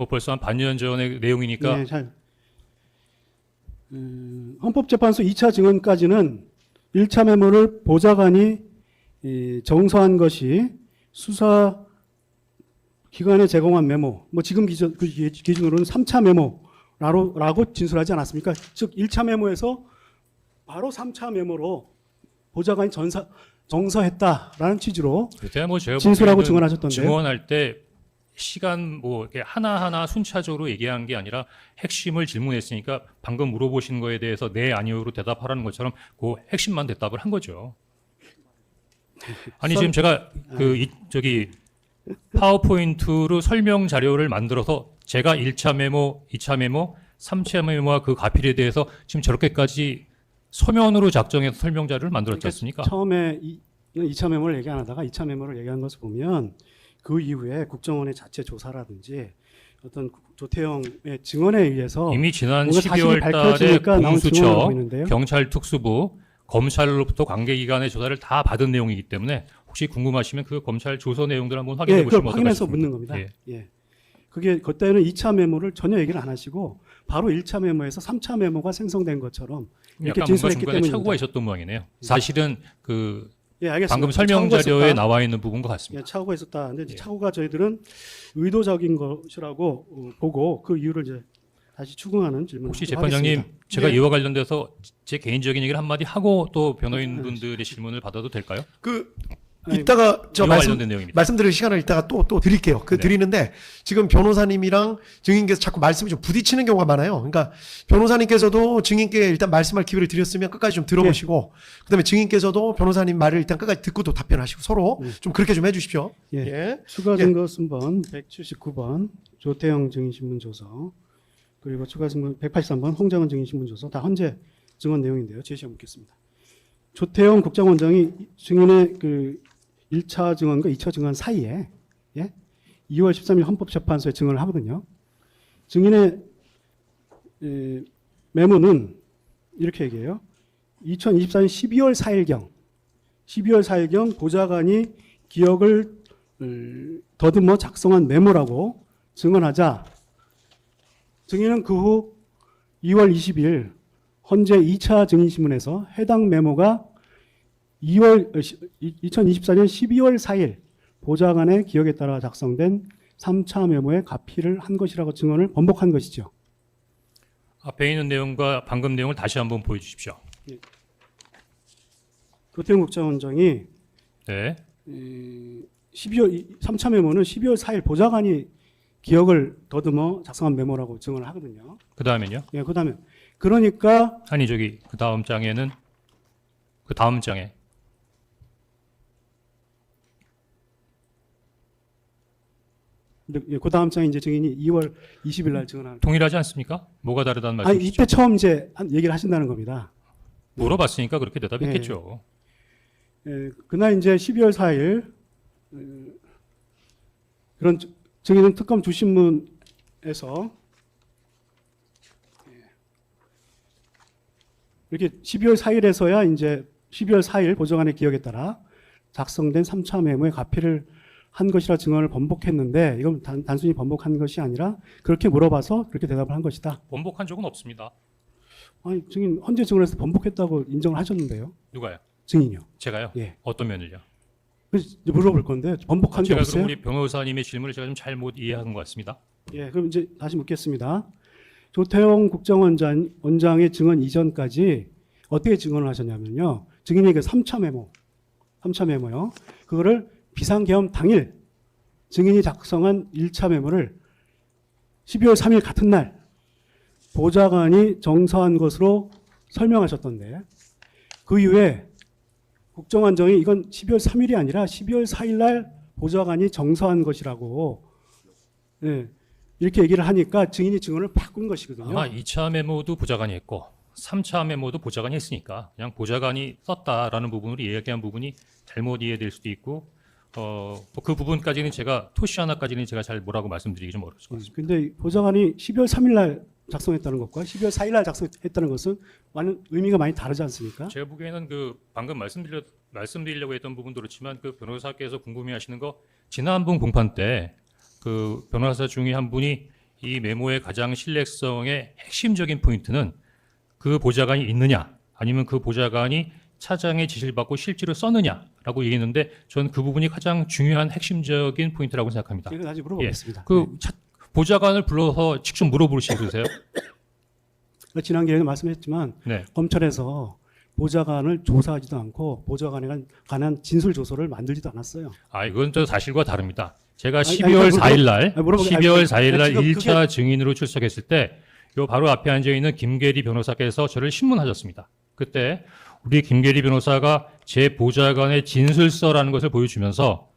Speaker 2: 벌써 한 반년 전의 내용이니까
Speaker 3: 네, 헌법재판소 2차 증언까지는 1차 메모를 보좌관이 정서한 것이 수사 기관에 제공한 메모, 뭐 지금 기준으로는 3차 메모라고 진술하지 않았습니까? 즉 1차 메모에서 바로 3차 메모로 보좌관이 정서했다라는 취지로
Speaker 2: 그때 뭐 제가
Speaker 3: 진술하고
Speaker 2: 보기에는
Speaker 3: 증언하셨던데요.
Speaker 2: 증언할 때 시간 뭐 이렇게 하나하나 순차적으로 얘기한 게 아니라 핵심을 질문했으니까 방금 물어보신 거에 대해서 네 아니요로 대답하라는 것처럼 그 핵심만 대답을 한 거죠. 아니 지금 제가 저기 파워포인트로 설명 자료를 만들어서 제가 1차 메모, 2차 메모, 3차 메모와 그 가필에 대해서 지금 저렇게까지 서면으로 작성해서 설명 자료를 만들었지 않습니까?
Speaker 3: 처음에 2차 메모를 얘기 안 하다가 2차 메모를 얘기한 것을 보면 그 이후에 국정원의 자체 조사라든지 어떤 조태영의 증언에 의해서
Speaker 2: 이미 지난
Speaker 3: 뭔가 사실이
Speaker 2: 12월 달에
Speaker 3: 밝혀지니까 나온 증언으로
Speaker 2: 공수처,
Speaker 3: 보이는데요.
Speaker 2: 경찰 특수부, 검찰로부터 관계기관의 조사를 다 받은 내용이기 때문에 혹시 궁금하시면 그 검찰 조서 내용들 한번 확인해
Speaker 3: 예, 그걸
Speaker 2: 보시면
Speaker 3: 확인해서
Speaker 2: 어떨까
Speaker 3: 묻는 겁니다.
Speaker 2: 예.
Speaker 3: 예. 그게 그때는 2차 메모를 전혀 얘기를 안 하시고 바로 1차 메모에서 3차 메모가 생성된 것처럼 이렇게
Speaker 2: 약간 뭔가
Speaker 3: 진술했기
Speaker 2: 중간에
Speaker 3: 때문입니다.
Speaker 2: 착오가 있었던 모양이네요. 사실은 그
Speaker 3: 예, 알겠습니다.
Speaker 2: 방금 설명
Speaker 3: 착오가
Speaker 2: 자료에
Speaker 3: 있었다.
Speaker 2: 나와 있는 부분과 같습니다.
Speaker 3: 예, 착오가 있었다. 근데 이제
Speaker 2: 예.
Speaker 3: 착오가 저희들은 의도적인 것이라고 보고 그 이유를 이제 다시 추궁하는 질문을
Speaker 2: 혹시
Speaker 3: 하도록
Speaker 2: 재판장님
Speaker 3: 하겠습니다.
Speaker 2: 제가
Speaker 3: 네.
Speaker 2: 이와 관련돼서 제 개인적인 얘기를 한마디 하고 또 변호인분들의 질문을 받아도 될까요?
Speaker 1: 그
Speaker 3: 아니,
Speaker 1: 이따가 저
Speaker 2: 이와
Speaker 1: 말씀
Speaker 2: 관련된 내용입니다.
Speaker 1: 말씀드릴 시간을 이따가 또 드릴게요. 그
Speaker 2: 네.
Speaker 1: 드리는데 지금 변호사님이랑 증인께서 자꾸 말씀이 좀 부딪히는 경우가 많아요. 그러니까 변호사님께서도 증인께 일단 말씀할 기회를 드렸으면 끝까지 좀 들어보시고 그다음에 증인께서도 변호사님 말을 일단 끝까지 듣고 또 답변하시고 서로 좀 그렇게 좀 해주십시오.
Speaker 3: 예.
Speaker 1: 예.
Speaker 3: 추가 증거 순번 179번 조태영 증인신문 조서 그리고 추가 증거 183번 홍장은 증인신문 조서 다 헌재 증언 내용인데요. 제시해 묻겠습니다. 조태영 국정원장이 증인의 그 1차 증언과 2차 증언 사이에 2월 13일 헌법재판소에 증언을 하거든요. 증인의 메모는 이렇게 얘기해요. 2024년 12월 4일경 보좌관이 기억을 더듬어 작성한 메모라고 증언하자 증인은 그 후 2월 20일 헌재 2차 증인신문에서 해당 메모가 2024년 12월 4일 보좌관의 기억에 따라 작성된 3차 메모에 가피를 한 것이라고 증언을 번복한 것이죠.
Speaker 2: 앞에 있는 내용과 방금 내용을 다시 한번 보여주십시오.
Speaker 3: 조태영 국정원장이
Speaker 2: 네.
Speaker 3: 3차 메모는 12월 4일 보좌관이 기억을 더듬어 작성한 메모라고 증언을 하거든요.
Speaker 2: 그 다음엔요?
Speaker 3: 예, 그다음에 그러니까
Speaker 2: 아니 저기 그 다음 장에는 그 다음 장에
Speaker 3: 그 다음 장에 이제 증인이 2월 20일 날 증언하는.
Speaker 2: 동일하지 않습니까? 뭐가 다르다는
Speaker 3: 아니
Speaker 2: 말씀이시죠?
Speaker 3: 이때 처음 이제 얘기를 하신다는 겁니다.
Speaker 2: 물어봤으니까 그렇게 대답했겠죠.
Speaker 3: 예, 그날 이제 12월 4일 그런 증인은 특검 주신문에서 이렇게 12월 4일에서야 이제 12월 4일 보좌관의 기억에 따라 작성된 3차 메모에 가피를 한 것이라 증언을 번복했는데 이건 단순히 번복한 것이 아니라 그렇게 물어봐서 그렇게 대답을 한 것이다.
Speaker 2: 번복한 적은 없습니다.
Speaker 3: 아니 증인 헌재 증언에서 번복했다고 인정을 하셨는데요.
Speaker 2: 누가요?
Speaker 3: 증인이요.
Speaker 2: 제가요?
Speaker 3: 예.
Speaker 2: 어떤 면을요?
Speaker 3: 그래서 이제 물어볼 건데 번복한 게
Speaker 2: 제가
Speaker 3: 없어요?
Speaker 2: 그럼 우리 변호사님의 질문을 제가 좀 잘못 이해한 것 같습니다.
Speaker 3: 예, 그럼 이제 다시 묻겠습니다. 조태영 국정원장의 증언 이전까지 어떻게 증언을 하셨냐면요. 증인이 그 3차 메모요. 그거를 비상계엄 당일 증인이 작성한 1차 메모를 12월 3일 같은 날 보좌관이 정서한 것으로 설명하셨던데 그 이후에 국정원장이 이건 12월 3일이 아니라 12월 4일 날 보좌관이 정서한 것이라고 예, 이렇게 얘기를 하니까 증인이 증언을 바꾼 것이거든요.
Speaker 2: 아마 2차 메모도 보좌관이 했고 3차 메모도 보좌관이 했으니까 그냥 보좌관이 썼다라는 부분으로 이야기한 부분이 잘못 이해될 수도 있고 그 부분까지는 제가 토시 하나까지는 제가 잘 뭐라고 말씀드리기 좀 어려울 것 같습니다.
Speaker 3: 근데 보좌관이 12월 3일 날 작성했다는 것과 12월 4일 날 작성했다는 것은 많은 의미가 많이 다르지 않습니까?
Speaker 2: 제가 보기에는 그 방금 말씀드리려고 했던 부분도 그렇지만 그 변호사께서 궁금해하시는 거 지난번 공판 때 그 변호사 중에 한 분이 이 메모의 가장 신뢰성의 핵심적인 포인트는 그 보좌관이 있느냐 아니면 그 보좌관이 차장의 지시를 받고 실제로 썼느냐라고 얘기했는데 저는 그 부분이 가장 중요한 핵심적인 포인트라고 생각합니다.
Speaker 3: 이거 다시 물어보겠습니다.
Speaker 2: 보좌관을 불러서 직접 물어보시고 그러세요?
Speaker 3: 네. 지난 기회에 말씀했지만
Speaker 2: 네.
Speaker 3: 검찰에서 보좌관을 조사하지도 않고 보좌관에 관한 진술 조서를 만들지도 않았어요.
Speaker 2: 이건 또 사실과 다릅니다. 제가
Speaker 3: 아니,
Speaker 2: 12월 4일 날,
Speaker 3: 물어보게-
Speaker 2: 12월 4일 날
Speaker 3: 지금
Speaker 2: 1차 증인으로 출석했을 때, 요 바로 앞에 앉아 있는 김계리 변호사께서 저를 신문하셨습니다. 그때 우리 김계리 변호사가 제 보좌관의 진술서라는 것을 보여주면서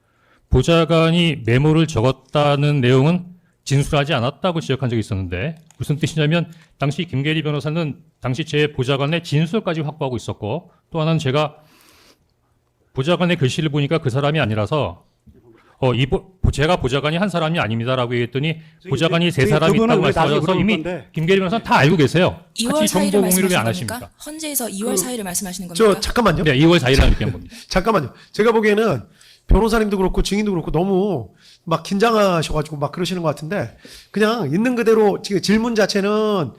Speaker 2: 보좌관이 메모를 적었다는 내용은 진술하지 않았다고 지적한 적이 있었는데 무슨 뜻이냐면 당시 김계리 변호사는 당시 제 보좌관의 진술까지 확보하고 있었고 또 하나는 제가 보좌관의 글씨를 보니까 그 사람이 아니라서 제가 보좌관이 한 사람이 아닙니다라고 얘기했더니
Speaker 3: 저기
Speaker 2: 보좌관이 세
Speaker 3: 저기
Speaker 2: 사람이
Speaker 3: 그분은
Speaker 2: 있다고
Speaker 3: 왜 나중에
Speaker 2: 말씀하셔서
Speaker 3: 물어볼
Speaker 2: 이미
Speaker 3: 건데.
Speaker 2: 김계리 변호사는 다 알고 계세요.
Speaker 6: 2월
Speaker 2: 같이
Speaker 6: 4일을
Speaker 2: 정보 공유를 왜
Speaker 6: 말씀하시는
Speaker 2: 안
Speaker 6: 겁니까?
Speaker 2: 하십니까?
Speaker 6: 헌재에서 2월 4일을 말씀하시는 겁니까?
Speaker 1: 저 잠깐만요.
Speaker 2: 네, 2월 4일에 얘기한 겁니다.
Speaker 1: 잠깐만요. 제가 보기에는 변호사님도 그렇고 증인도 그렇고 너무 막 긴장하셔가지고 막 그러시는 것 같은데 그냥 있는 그대로 지금 질문 자체는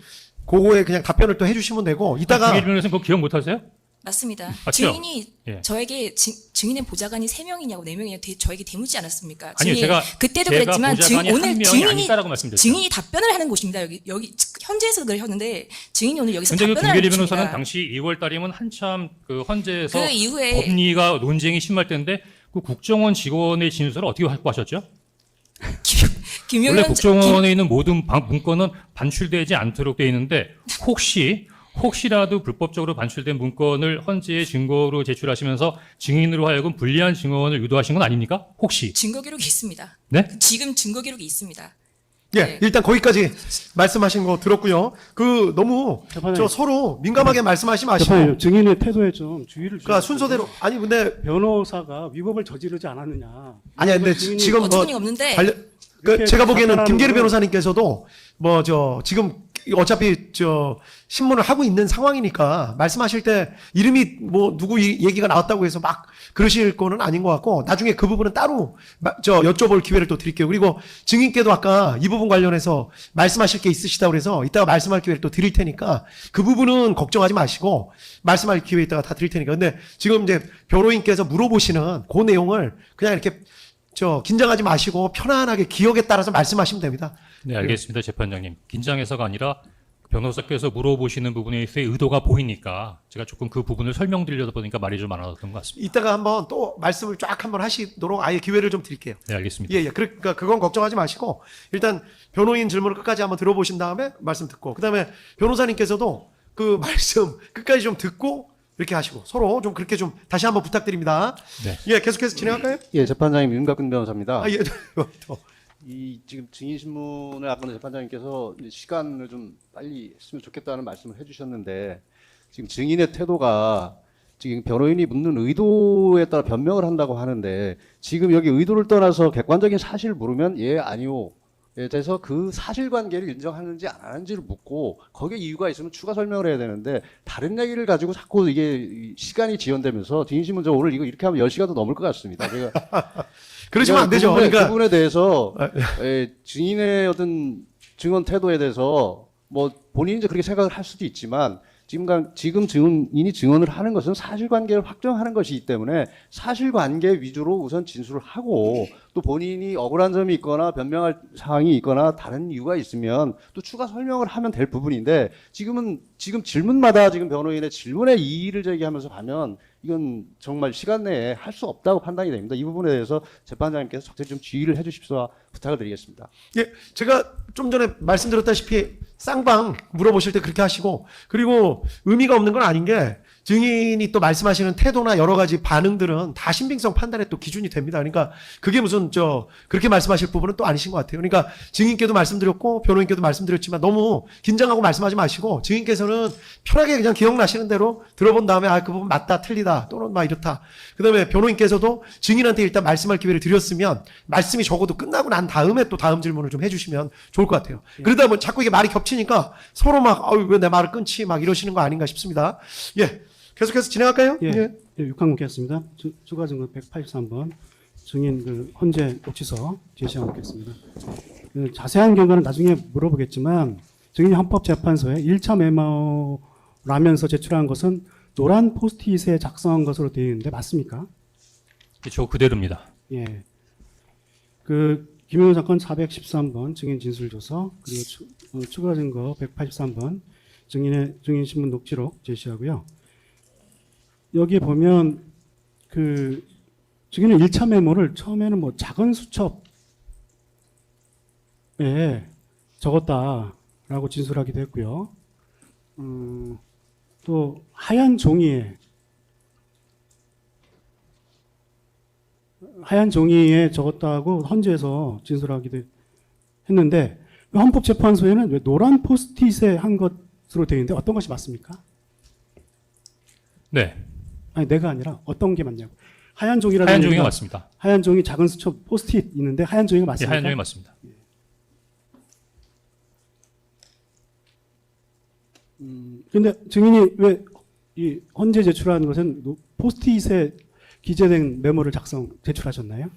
Speaker 1: 그거에 그냥 답변을 또 해주시면 되고 이따가
Speaker 2: 김계리 변호사님 그거 기억 못 하세요?
Speaker 6: 맞습니다.
Speaker 2: 맞죠?
Speaker 6: 증인이
Speaker 2: 예.
Speaker 6: 저에게 증인의 보좌관이 3명이냐고 4명이냐고 저에게 대묻지 않았습니까?
Speaker 2: 아니요,
Speaker 6: 그때도
Speaker 2: 제가
Speaker 6: 그랬지만
Speaker 2: 보좌관이 한
Speaker 6: 오늘
Speaker 2: 명이
Speaker 6: 증인이
Speaker 2: 아니다라고 말씀드렸죠.
Speaker 6: 증인이 답변을 하는 곳입니다. 여기 현재에서 그러셨는데 증인이 오늘 여기서
Speaker 2: 근데 그
Speaker 6: 답변을 하는
Speaker 2: 김계리
Speaker 6: 곳입니다.
Speaker 2: 변호사는 당시 2월 달이면 한참 그 헌재에서
Speaker 6: 그 이후에
Speaker 2: 법리가 논쟁이 심할 때인데 그 국정원 직원의 진술을 어떻게 확보하셨죠? 원래
Speaker 6: 김용현
Speaker 2: 국정원에 있는 모든 문건은 반출되지 않도록 되어 있는데 혹시라도 불법적으로 반출된 문건을 헌재에 증거로 제출하시면서 증인으로 하여금 불리한 증언을 유도하신 건 아닙니까? 혹시?
Speaker 6: 증거 기록이 있습니다.
Speaker 2: 네?
Speaker 6: 지금 증거 기록이 있습니다.
Speaker 1: 예,
Speaker 6: 네.
Speaker 1: 일단 거기까지 말씀하신 거 들었고요. 그 너무
Speaker 3: 재판장님.
Speaker 1: 저 서로 민감하게 말씀하지 마시고
Speaker 3: 재판장님, 증인의 태도에 좀 주의를
Speaker 1: 그러니까
Speaker 3: 주셔야
Speaker 1: 순서대로 아니 근데
Speaker 3: 변호사가 위법을 저지르지 않았느냐.
Speaker 1: 아니야 근데
Speaker 3: 증인이
Speaker 1: 지금 뭐
Speaker 6: 어처구니가 없는데
Speaker 3: 이렇게
Speaker 1: 제가 보기에는
Speaker 3: 답변하는
Speaker 1: 김계리
Speaker 3: 거는-
Speaker 1: 변호사님께서도 뭐 지금 어차피 신문을 하고 있는 상황이니까 말씀하실 때 이름이 뭐 누구 얘기가 나왔다고 해서 막 그러실 거는 아닌 것 같고 나중에 그 부분은 따로 여쭤볼 기회를 또 드릴게요. 그리고 증인께도 아까 이 부분 관련해서 말씀하실 게 있으시다고 그래서 이따가 말씀할 기회를 또 드릴 테니까 그 부분은 걱정하지 마시고 말씀할 기회 이따가 다 드릴 테니까. 근데 지금 이제 변호인께서 물어보시는 그 내용을 그냥 이렇게 긴장하지 마시고 편안하게 기억에 따라서 말씀하시면 됩니다.
Speaker 2: 네, 알겠습니다. 재판장님. 긴장해서가 아니라 변호사께서 물어보시는 부분에 있어의 의도가 보이니까 제가 조금 그 부분을 설명드리려다 보니까 말이 좀 많았던 것 같습니다.
Speaker 1: 이따가 한번 또 말씀을 쫙 한번 하시도록 아예 기회를 좀 드릴게요.
Speaker 2: 네, 알겠습니다.
Speaker 1: 예. 그러니까 그건 걱정하지 마시고 일단 변호인 질문을 끝까지 한번 들어보신 다음에 말씀 듣고 그다음에 변호사님께서도 그 말씀 끝까지 좀 듣고 이렇게 하시고 서로 좀 그렇게 좀 다시 한번 부탁드립니다.
Speaker 2: 네.
Speaker 1: 예, 계속해서 진행할까요?
Speaker 7: 예, 재판장님 윤갑근 변호사입니다.
Speaker 1: 아, 예. 또.
Speaker 7: 이 지금 증인 신문을 아까 재판장님께서 이제 시간을 좀 빨리 했으면 좋겠다는 말씀을 해주셨는데 지금 증인의 태도가 지금 변호인이 묻는 의도에 따라 변명을 한다고 하는데 지금 여기 의도를 떠나서 객관적인 사실을 물으면 예, 아니요. 에 대해서 그 사실관계를 인정하는지 안 하는지를 묻고 거기에 이유가 있으면 추가 설명을 해야 되는데 다른 얘기를 가지고 자꾸 이게 시간이 지연되면서 증인신문 저 오늘 이거 이렇게 하면 10시간도 넘을 것 같습니다. 제가
Speaker 1: 그러시면 안 되죠.
Speaker 7: 그
Speaker 1: 그러니까
Speaker 7: 부분에 대해서 증인의 어떤 증언 태도에 대해서 뭐 본인이 이제 그렇게 생각을 할 수도 있지만 지금 증인이 증언을 하는 것은 사실관계를 확정하는 것이기 때문에 사실관계 위주로 우선 진술을 하고 또 본인이 억울한 점이 있거나 변명할 사항이 있거나 다른 이유가 있으면 또 추가 설명을 하면 될 부분인데 지금 질문마다 지금 변호인의 질문에 이의를 제기하면서 가면 이건 정말 시간 내에 할 수 없다고 판단이 됩니다. 이 부분에 대해서 재판장님께서 적절히 좀 주의를 해주십시오 부탁을 드리겠습니다.
Speaker 1: 예, 제가 좀 전에 말씀드렸다시피 쌍방 물어보실 때 그렇게 하시고 그리고 의미가 없는 건 아닌 게 증인이 또 말씀하시는 태도나 여러 가지 반응들은 다 신빙성 판단의 또 기준이 됩니다. 그러니까 그게 무슨 그렇게 말씀하실 부분은 또 아니신 것 같아요. 그러니까 증인께도 말씀드렸고 변호인께도 말씀드렸지만 너무 긴장하고 말씀하지 마시고 증인께서는 편하게 그냥 기억나시는 대로 들어본 다음에 그 부분 맞다 틀리다 또는 막 이렇다. 그다음에 변호인께서도 증인한테 일단 말씀할 기회를 드렸으면 말씀이 적어도 끝나고 난 다음에 또 다음 질문을 좀 해주시면 좋을 것 같아요. 그러다 보면 자꾸 이게 말이 겹치니까 서로 막 왜 내 말을 끊지 막 이러시는 거 아닌가 싶습니다. 예. 계속해서 진행할까요?
Speaker 3: 예, 6항 묻겠습니다. 추가 증거 183번 증인 그 헌재 녹취서 제시하고 묻겠습니다. 그 자세한 경과는 나중에 물어보겠지만 증인이 헌법재판소에 1차 메모라면서 제출한 것은 노란 포스트잇에 작성한 것으로 되어 있는데 맞습니까?
Speaker 2: 저 그대로입니다.
Speaker 3: 예. 그 김용현 사건 413번 증인 진술조서 그리고 추가 증거 183번 증인 신문 녹취록 제시하고요. 여기에 보면 그 증인은 1차 메모를 처음에는 뭐 작은 수첩에 적었다라고 진술하기도 했고요. 또 하얀 종이에 적었다고 헌재에서 진술하기도 했는데 헌법재판소에는 왜 노란 포스트잇에 한 것으로 되어 있는데 어떤 것이 맞습니까?
Speaker 2: 네.
Speaker 3: 아니 내가 아니라 어떤 게 맞냐고. 하얀 종이라는
Speaker 2: 하얀 종이가
Speaker 3: 얘기가
Speaker 2: 맞습니다.
Speaker 3: 하얀 종이 작은 수첩 포스트잇 있는데 하얀 종이가
Speaker 2: 예,
Speaker 3: 맞습니까?
Speaker 2: 하얀 종이 맞습니다.
Speaker 3: 근데 증인이 왜 이 헌재 제출한 것은 포스트잇에 기재된 메모를 제출하셨나요?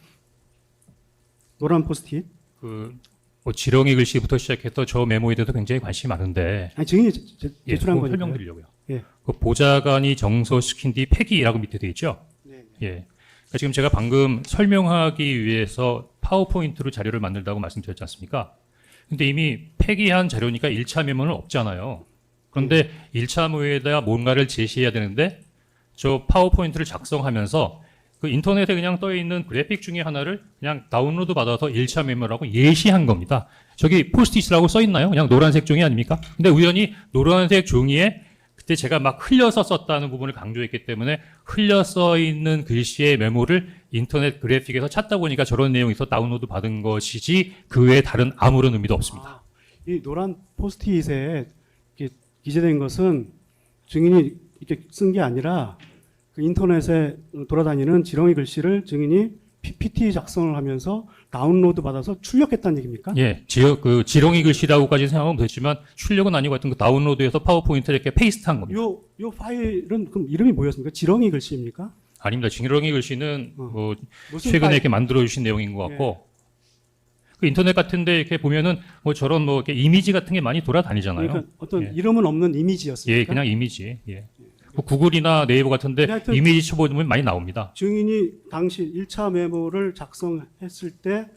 Speaker 3: 노란 포스트잇?
Speaker 2: 뭐 지렁이 글씨부터 시작해서 저 메모에 대해서 굉장히 관심이 많은데
Speaker 3: 아니 증인이
Speaker 2: 예,
Speaker 3: 제출한
Speaker 2: 그거
Speaker 3: 거니까요.
Speaker 2: 설명드리려고요.
Speaker 3: 예.
Speaker 2: 그 보좌관이 정서시킨 뒤 폐기라고 밑에 되어 있죠.
Speaker 3: 네.
Speaker 2: 예. 그러니까 지금 제가 방금 설명하기 위해서 파워포인트로 자료를 만들다고 말씀드렸지 않습니까? 근데 이미 폐기한 자료니까 1차 메모는 없잖아요. 그런데 1차 메모에다가 뭔가를 제시해야 되는데 저 파워포인트를 작성하면서 그 인터넷에 그냥 떠 있는 그래픽 중에 하나를 그냥 다운로드 받아서 1차 메모라고 예시한 겁니다. 저기 포스트잇이라고 써 있나요? 그냥 노란색 종이 아닙니까? 근데 우연히 노란색 종이에 그때 제가 막 흘려서 썼다는 부분을 강조했기 때문에 흘려 써 있는 글씨의 메모를 인터넷 그래픽에서 찾다 보니까 저런 내용이 있어 다운로드 받은 것이지 그 외에 다른 아무런 의미도 없습니다.
Speaker 3: 이 노란 포스트잇에 이렇게 기재된 것은 증인이 이렇게 쓴 게 아니라 그 인터넷에 돌아다니는 지렁이 글씨를 증인이 PPT 작성을 하면서 다운로드 받아서 출력했다는 얘기입니까?
Speaker 2: 예, 그 지렁이 글씨라고까지 생각하면 됐지만 출력은 아니고 하여튼 그 다운로드해서 파워포인트에 이렇게 페이스트한 겁니다.
Speaker 3: 요 파일은 그럼 이름이 뭐였습니까? 지렁이 글씨입니까?
Speaker 2: 아닙니다. 지렁이 글씨는 뭐
Speaker 3: 무슨
Speaker 2: 최근에
Speaker 3: 파일?
Speaker 2: 이렇게 만들어 주신 내용인 것 같고 그 인터넷 같은데 이렇게 보면은 뭐 저런 뭐 이렇게 이미지 같은 게 많이 돌아다니잖아요.
Speaker 3: 그러니까 어떤
Speaker 2: 예.
Speaker 3: 이름은 없는 이미지였습니까?
Speaker 2: 예, 그냥 이미지. 예. 뭐 구글이나 네이버 같은데
Speaker 3: 하여튼
Speaker 2: 이미지 쳐보면 많이 나옵니다.
Speaker 3: 증인이 당시 1차 메모를 작성했을 때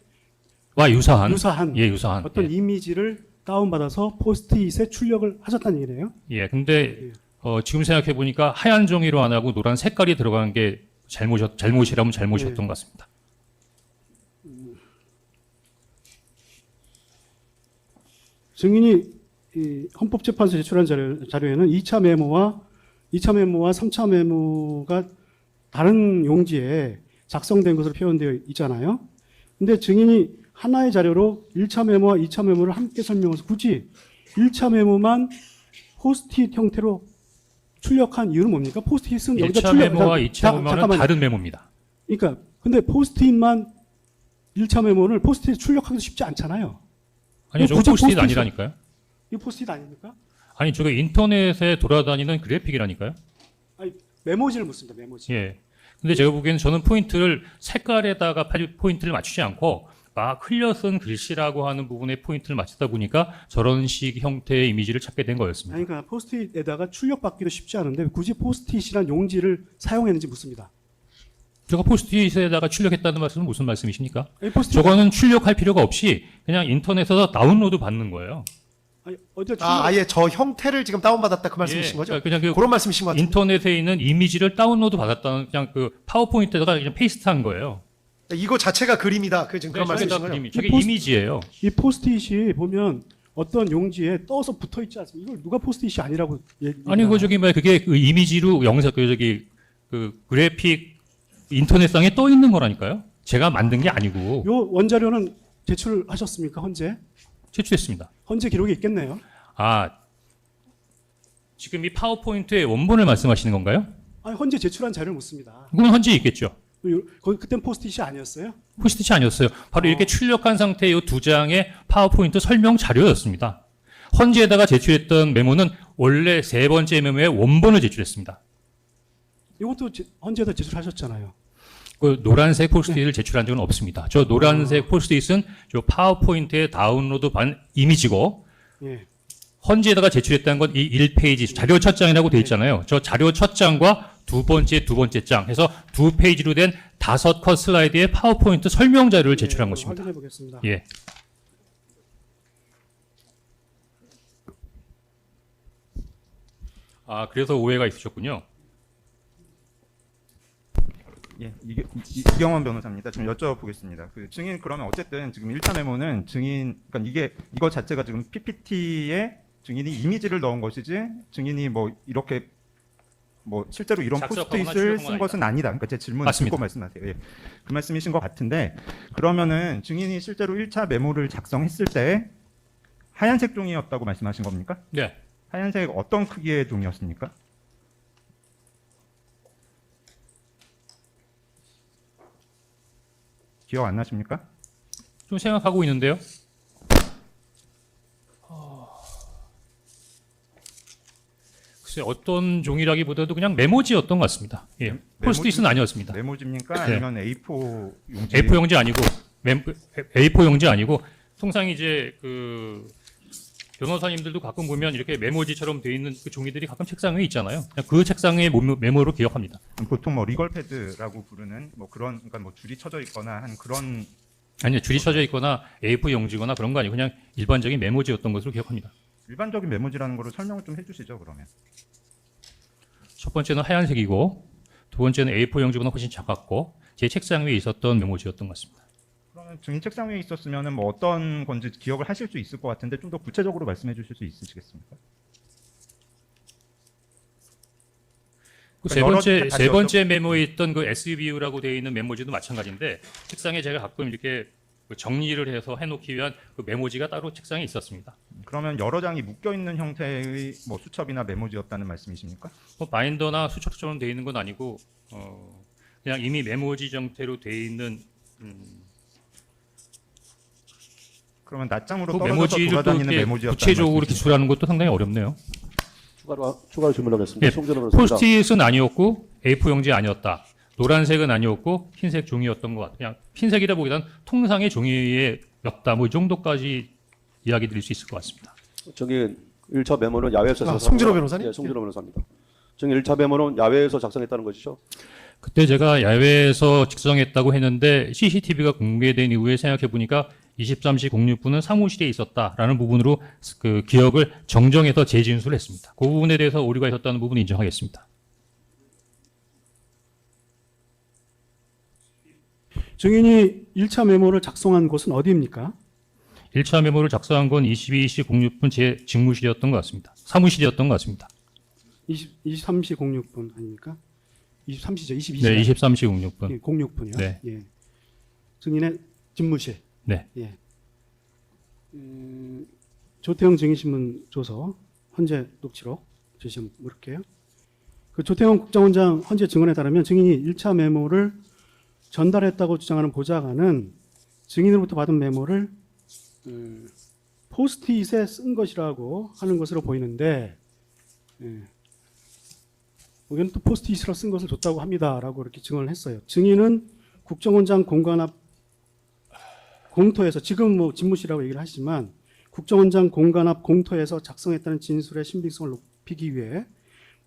Speaker 2: 와 유사한.
Speaker 3: 유사한
Speaker 2: 예, 유사한.
Speaker 3: 어떤 이미지를 다운받아서 포스트잇에 출력을 하셨다는 얘기네요.
Speaker 2: 예, 근데 지금 생각해 보니까 하얀 종이로 안 하고 노란 색깔이 들어간 게 잘못이라면 잘못이었던
Speaker 3: 예.
Speaker 2: 것 같습니다.
Speaker 3: 증인이 이 헌법재판소에 제출한 자료에는 2차 메모와 3차 메모가 다른 용지에 작성된 것으로 표현되어 있잖아요. 근데 증인이 하나의 자료로 1차 메모와 2차 메모를 함께 설명해서 굳이 1차 메모만 포스트잇 형태로 출력한 이유는 뭡니까? 포스트잇은 여기다
Speaker 2: 1차
Speaker 3: 출력.
Speaker 2: 메모와 2차 메모는
Speaker 3: 잠깐만요.
Speaker 2: 다른 메모입니다.
Speaker 3: 그러니까 근데 포스트잇만 1차 메모를 포스트잇 출력하기도 쉽지 않잖아요.
Speaker 2: 아니요, 저
Speaker 3: 굳이
Speaker 2: 포스트잇
Speaker 3: 포스트잇-
Speaker 2: 아니라니까요.
Speaker 3: 이거 포스트잇 아닙니까?
Speaker 2: 아니, 저거 인터넷에 돌아다니는 그래픽이라니까요.
Speaker 3: 아니, 메모지를 묻습니다. 메모지.
Speaker 2: 예. 근데 제가 보기에는 저는 포인트를 색깔에다가 포인트를 맞추지 않고 막 흘려 쓴 글씨라고 하는 부분에 포인트를 맞추다 보니까 저런 식 형태의 이미지를 찾게 된 거였습니다.
Speaker 3: 아니, 그러니까 포스트잇에다가 출력받기도 쉽지 않은데 굳이 포스트잇이란 용지를 사용했는지 묻습니다.
Speaker 2: 제가 포스트잇에다가 출력했다는 말씀은 무슨 말씀이십니까?
Speaker 3: 아니, 포스트잇
Speaker 2: 저거는 출력할 필요가 없이 그냥 인터넷에서 다운로드 받는 거예요.
Speaker 3: 아니, 어디 출력?
Speaker 1: 아예 저 형태를 지금 다운받았다 그 말씀이신 거죠?
Speaker 2: 그러니까 그냥 그
Speaker 1: 그런 말씀이신 것 같아요.
Speaker 2: 인터넷에 있는 이미지를 다운로드 받았다는 그냥 그 파워포인트에다가 그냥 페이스트한 거예요.
Speaker 1: 이거 자체가 그림이다. 그 지금 그런
Speaker 2: 저게 다
Speaker 1: 말씀이신 거죠?
Speaker 2: 그림이, 저게
Speaker 3: 포스트-
Speaker 2: 이미지예요.
Speaker 3: 이 포스트잇이 보면 어떤 용지에 떠서 붙어 있지 않습니까? 이걸 누가 포스트잇이 아니라고
Speaker 2: 아니 그 저기 뭐야 그게 그 이미지로 영상 그 저기 그 그래픽 인터넷상에 떠 있는 거라니까요. 제가 만든 게 아니고
Speaker 3: 요 원자료는 제출하셨습니까? 헌재?
Speaker 2: 제출했습니다.
Speaker 3: 헌재 기록에 있겠네요.
Speaker 2: 아 지금 이 파워포인트의 원본을 말씀하시는 건가요?
Speaker 3: 아니, 헌재 제출한 자료를 묻습니다.
Speaker 2: 그건 헌재에 있겠죠.
Speaker 3: 거기 그땐 포스트잇이 아니었어요?
Speaker 2: 포스트잇이 아니었어요. 바로 이렇게 출력한 상태의 이 두 장의 파워포인트 설명 자료였습니다. 헌재에다가 제출했던 메모는 원래 세 번째 메모의 원본을 제출했습니다.
Speaker 3: 이것도 헌재에다 제출하셨잖아요.
Speaker 2: 그 노란색 포스트잇을 제출한 적은 없습니다. 저 노란색 포스트잇은 저 파워포인트에 다운로드 반 이미지고
Speaker 3: 예.
Speaker 2: 헌재에다가 제출했다는 건 이 1페이지 자료 첫 장이라고 돼 있잖아요. 저 자료 첫 장과 두 번째 장 해서 두 페이지로 된 5컷 슬라이드의 파워포인트 설명 자료를 제출한 것입니다.
Speaker 3: 확인해 보겠습니다.
Speaker 2: 예. 아, 그래서 오해가 있으셨군요.
Speaker 8: 예, 이경원 변호사입니다. 좀 여쭤보겠습니다. 그 증인 그러면 어쨌든 지금 1차 메모는 증인, 그러니까 이거 자체가 지금 PPT에 증인이 이미지를 넣은 것이지 증인이 뭐 이렇게 뭐 실제로 이런
Speaker 2: 작성하거나
Speaker 8: 포스트잇을
Speaker 2: 출력한
Speaker 8: 쓴
Speaker 2: 건
Speaker 8: 것은 아니다. 그러니까 제 질문
Speaker 2: 맞습니다.
Speaker 8: 듣고 말씀하세요. 예. 그 말씀이신 것 같은데 그러면은 증인이 실제로 1차 메모를 작성했을 때 하얀색 종이였다고 말씀하신 겁니까?
Speaker 2: 네.
Speaker 8: 하얀색 어떤 크기의 종이었습니까? 기억 안 나십니까?
Speaker 2: 좀 생각하고 있는데요. 글쎄 어떤 종이라기보다도 그냥 메모지였던 것 같습니다. 예.
Speaker 8: 메모지?
Speaker 2: 포스트잇은 아니었습니다.
Speaker 8: 메모지입니까?
Speaker 2: 네.
Speaker 8: 아니면 A4 용지?
Speaker 2: A4 용지 아니고 A4 용지 아니고 통상 이제 그 변호사님들도 가끔 보면 이렇게 메모지처럼 돼 있는 그 종이들이 가끔 책상 위에 있잖아요. 그냥 그 책상의 메모로 기억합니다.
Speaker 8: 보통 뭐 리걸 패드라고 부르는 뭐 그런 그러니까 뭐 줄이 쳐져 있거나 한 그런
Speaker 2: 아니요, 줄이 쳐져 있거나 A4 용지거나 그런 거 아니고 그냥 일반적인 메모지였던 것으로 기억합니다.
Speaker 8: 일반적인 메모지라는 거를 설명을 좀 해주시죠 그러면.
Speaker 2: 첫 번째는 하얀색이고 두 번째는 A4 용지보다 훨씬 작았고 제 책상 위에 있었던 메모지였던 것 같습니다.
Speaker 8: 그러면 증인 책상 위에 있었으면은 뭐 어떤 건지 기억을 하실 수 있을 것 같은데 좀 더 구체적으로 말씀해 주실 수 있으시겠습니까?
Speaker 2: 그 세
Speaker 8: 여러-
Speaker 2: 번째
Speaker 8: 다시
Speaker 2: 세 번째 메모에 있던 그 SVU라고 되어 있는 메모지도 마찬가지인데 책상에 제가 가끔 이렇게 그 정리를 해서 해놓기 위한 그 메모지가 따로 책상에 있었습니다.
Speaker 8: 그러면 여러 장이 묶여 있는 형태의 뭐 수첩이나 메모지였다는 말씀이십니까?
Speaker 2: 뭐 바인더나 수첩처럼 되어 있는 건 아니고 그냥 이미 메모지 형태로 되어 있는
Speaker 8: 그러면 낱장으로
Speaker 2: 그
Speaker 8: 떨어져서
Speaker 2: 메모지를 또
Speaker 8: 돌아다니는
Speaker 2: 이렇게
Speaker 8: 메모지였다는
Speaker 2: 구체적으로
Speaker 8: 말씀이십니까?
Speaker 2: 기술하는 것도 상당히 어렵네요.
Speaker 7: 추가로 질문하겠습니다.
Speaker 2: 예,
Speaker 7: 송준호 변호사입니다.
Speaker 2: 포스트잇은 아니었고 A4 용지 아니었다. 노란색은 아니었고 흰색 종이였던 것 같아요. 그냥 흰색이라 보기보다는 통상의 종이였다. 뭐 이 정도까지 이야기 드릴 수 있을 것 같습니다.
Speaker 9: 저기 1차 메모는 야외에서
Speaker 1: 송진호 변호사님?
Speaker 9: 네, 송진호 변호사입니다. 저기 1차 메모는 야외에서 작성했다는 것이죠?
Speaker 2: 그때 제가 야외에서 작성했다고 했는데 CCTV가 공개된 이후에 생각해 보니까 23시 06분은 사무실에 있었다라는 부분으로 그 기억을 정정해서 재진술을 했습니다. 그 부분에 대해서 오류가 있었다는 부분은 인정하겠습니다.
Speaker 3: 증인이 1차 메모를 작성한 곳은 어디입니까?
Speaker 2: 1차 메모를 작성한 건 22시 06분 제 직무실이었던 것 같습니다. 사무실이었던 것 같습니다.
Speaker 3: 23시 06분 아닙니까? 23시죠. 22시.
Speaker 2: 네, 23시 06분.
Speaker 3: 예, 06분이요.
Speaker 2: 네.
Speaker 3: 예. 증인의 집무실.
Speaker 2: 네.
Speaker 3: 예. 조태영 증인신문 조서 헌재 녹취록 제시 한번 물을게요. 그 조태영 국정원장 헌재 증언에 따르면 증인이 1차 메모를 전달했다고 주장하는 보좌관은 증인으로부터 받은 메모를 포스트잇에 쓴 것이라고 하는 것으로 보이는데 여기는 또 포스트잇으로 쓴 것을 줬다고 합니다라고 이렇게 증언을 했어요. 증인은 국정원장 공관 앞 공터에서 지금 뭐 집무실이라고 얘기를 하시지만 국정원장 공간 앞 공터에서 작성했다는 진술의 신빙성을 높이기 위해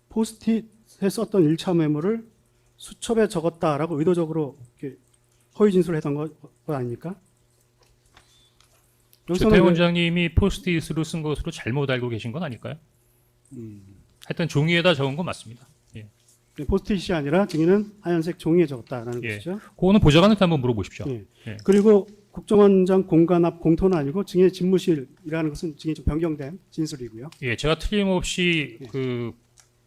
Speaker 3: 포스트잇에 썼던 1차 메모를 수첩에 적었다라고 의도적으로 이렇게 허위 진술을 했던 거 아닙니까?
Speaker 2: 조태 원장님이 포스트잇으로 쓴 것으로 잘못 알고 계신 건 아닐까요? 하여튼 종이에다 적은 건 맞습니다. 예.
Speaker 3: 포스트잇이 아니라 증인은 하얀색 종이에 적었다라는
Speaker 2: 예.
Speaker 3: 것이죠.
Speaker 2: 그거는 보좌관한테 한번 물어보십시오.
Speaker 3: 예.
Speaker 2: 예.
Speaker 3: 그리고 국정원장 공간 앞 공터는 아니고 증인의 집무실이라는 것은 증인이 좀 변경된 진술이고요.
Speaker 2: 예, 제가 틀림없이 그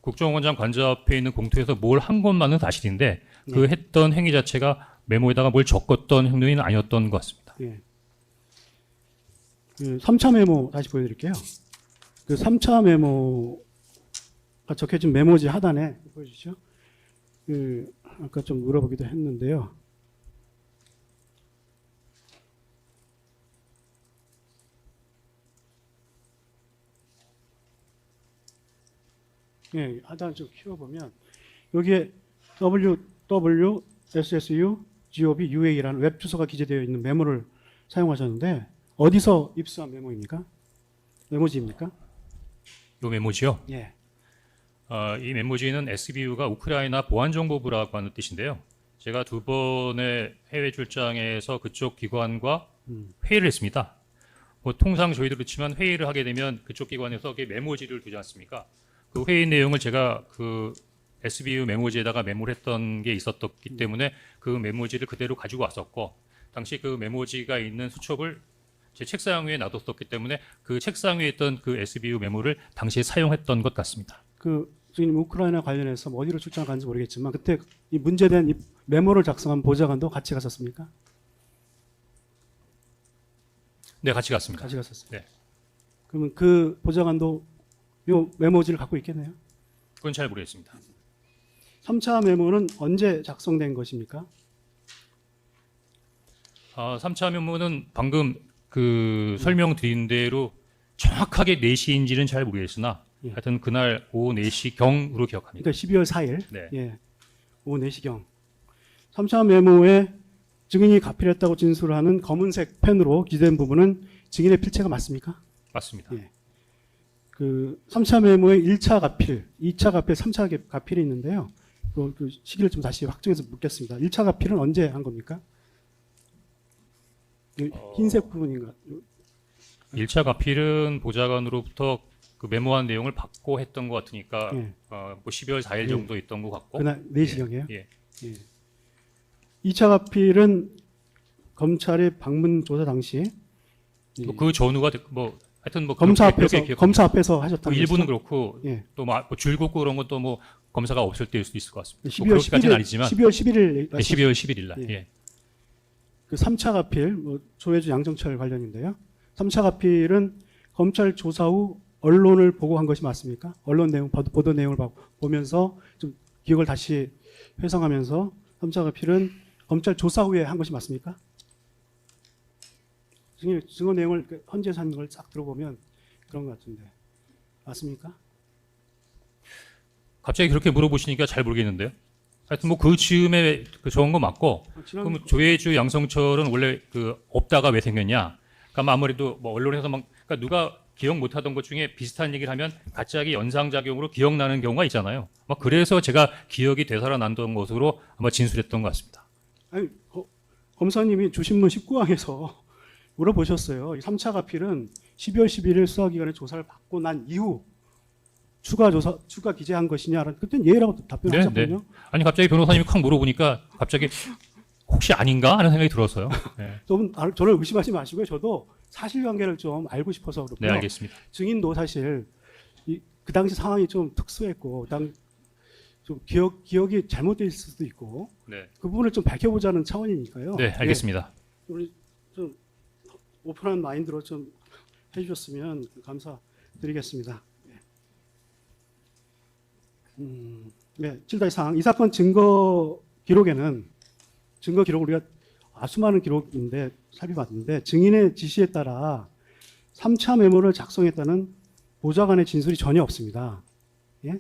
Speaker 2: 국정원장 관저 앞에 있는 공터에서 뭘 한 것만은 사실인데 그 했던 행위 자체가 메모에다가 뭘 적었던 행동이 아니었던 것 같습니다.
Speaker 3: 예. 그 3차 메모 다시 보여드릴게요. 그 3차 메모가 적혀진 메모지 하단에 보여주시죠. 그 아까 좀 물어보기도 했는데요. 예, 하단 좀 키워보면 여기에 www.ssu.gov.ua라는 웹 주소가 기재되어 있는 메모를 사용하셨는데 어디서 입수한 메모입니까? 메모지입니까?
Speaker 2: 이 메모지요.
Speaker 3: 예.
Speaker 2: 이 메모지는 SBU가 우크라이나 보안정보부라고 하는 뜻인데요. 제가 2번의 해외 출장에서 그쪽 기관과 회의를 했습니다. 뭐 통상 저희들로 치면 회의를 하게 되면 그쪽 기관에서 메모지를 두지 않습니까? 그 회의 내용을 제가 그 SBU 메모지에다가 메모를 했던 게 있었기 때문에 그 메모지를 그대로 가지고 왔었고 당시 그 메모지가 있는 수첩을 제 책상 위에 놔뒀었기 때문에 그 책상 위에 있던 그 SBU 메모를 당시에 사용했던 것 같습니다.
Speaker 3: 그 지금 우크라이나 관련해서 뭐 어디로 출장 간지 모르겠지만 그때 이 문제된 이 메모를 작성한 보좌관도 같이 갔었습니까?
Speaker 2: 네, 같이 갔습니다.
Speaker 3: 같이 갔었어요.
Speaker 2: 네.
Speaker 3: 그러면 그 보좌관도 요 메모지를 갖고 있겠네요.
Speaker 2: 그건 잘 모르겠습니다.
Speaker 3: 3차 메모는 언제 작성된 것입니까?
Speaker 2: 3차 면모는 방금 그 설명드린 대로 정확하게 4시인지는 잘 모르겠으나
Speaker 3: 예.
Speaker 2: 하여튼 그날 오후 4시경으로 기억합니다.
Speaker 3: 그러니까 12월 4일
Speaker 2: 네.
Speaker 3: 예, 오후 4시경 3차 메모에 증인이 가필했다고 진술하는 검은색 펜으로 기재된 부분은 증인의 필체가 맞습니까?
Speaker 2: 맞습니다.
Speaker 3: 예. 그 3차 메모에 1차 가필, 2차 가필, 3차 가필이 있는데요. 그 시기를 좀 다시 확정해서 묻겠습니다. 1차 가필은 언제 한 겁니까? 그 흰색 부분인가?
Speaker 2: 1차 가필은 보좌관으로부터 그 메모한 내용을 받고 했던 것 같으니까
Speaker 3: 예.
Speaker 2: 뭐 12월 4일 정도 있던 것 같고.
Speaker 3: 그날 4시경이에요?
Speaker 2: 예.
Speaker 3: 2차 가필은 검찰의 방문 조사 당시
Speaker 2: 그 전후가 뭐 하여튼 뭐
Speaker 3: 검사
Speaker 2: 그렇게
Speaker 3: 앞에서
Speaker 2: 기억합니다.
Speaker 3: 검사 앞에서 하셨다는
Speaker 2: 일부는
Speaker 3: 것이죠?
Speaker 2: 그렇고
Speaker 3: 예.
Speaker 2: 또뭐 줄긋고 그런 것도 뭐 검사가 없을 때일 수도 있을 것 같습니다.
Speaker 3: 12월
Speaker 2: 뭐 그렇게까지는
Speaker 3: 11일,
Speaker 2: 아니지만
Speaker 3: 12월 11일
Speaker 2: 네, 12월 11일 날.
Speaker 3: 예.
Speaker 2: 예.
Speaker 3: 그 3차 가필 뭐 조혜주 양정철 관련인데요. 3차 가필은 검찰 조사 후 언론을 보고 한 것이 맞습니까? 언론 내용 보도 내용을 보면서 좀 기억을 다시 회상하면서 3차 가필은 검찰 조사 후에 한 것이 맞습니까? 증거 내용을 헌재에서 하는 걸 싹 들어보면 그런 것 같은데 맞습니까?
Speaker 2: 갑자기 그렇게 물어보시니까 잘 모르겠는데요. 하여튼 뭐 그 즈음에 그 적은 거 맞고 그럼 조혜주 양성철은 원래 그 없다가 왜 생겼냐? 그러니까 아무래도 뭐 언론에서 막 그러니까 누가 기억 못하던 것 중에 비슷한 얘기를 하면 갑자기 연상작용으로 기억나는 경우가 있잖아요. 막 그래서 제가 기억이 되살아난던 것으로 아마 진술했던 것 같습니다.
Speaker 3: 아니, 검사님이 주신문 19항에서 물어보셨어요. 3차 가필은 12월 11일 수사기관의 조사를 받고 난 이후 추가 기재한 것이냐라는 그때는 예라고 답변하셨거든요.
Speaker 2: 네. 아니 갑자기 변호사님이 콱 물어보니까 갑자기 혹시 아닌가 하는 생각이 들었어요. 네,
Speaker 3: 저를 의심하지 마시고요. 저도 사실관계를 좀 알고 싶어서
Speaker 2: 네
Speaker 3: 그렇고요.
Speaker 2: 알겠습니다.
Speaker 3: 증인도 사실 그 당시 상황이 좀 특수했고 좀 기억이 잘못될 수도 있고
Speaker 2: 네,
Speaker 3: 그 부분을 좀 밝혀보자는 차원이니까요.
Speaker 2: 네 알겠습니다.
Speaker 3: 우리 좀 오픈한 마인드로 좀 해주셨으면 감사드리겠습니다. 네, 7-3. 이 사건 증거 기록에는 증거 기록을 우리가 수많은 기록인데 살펴봤는데 증인의 지시에 따라 3차 메모를 작성했다는 보좌관의 진술이 전혀 없습니다. 예?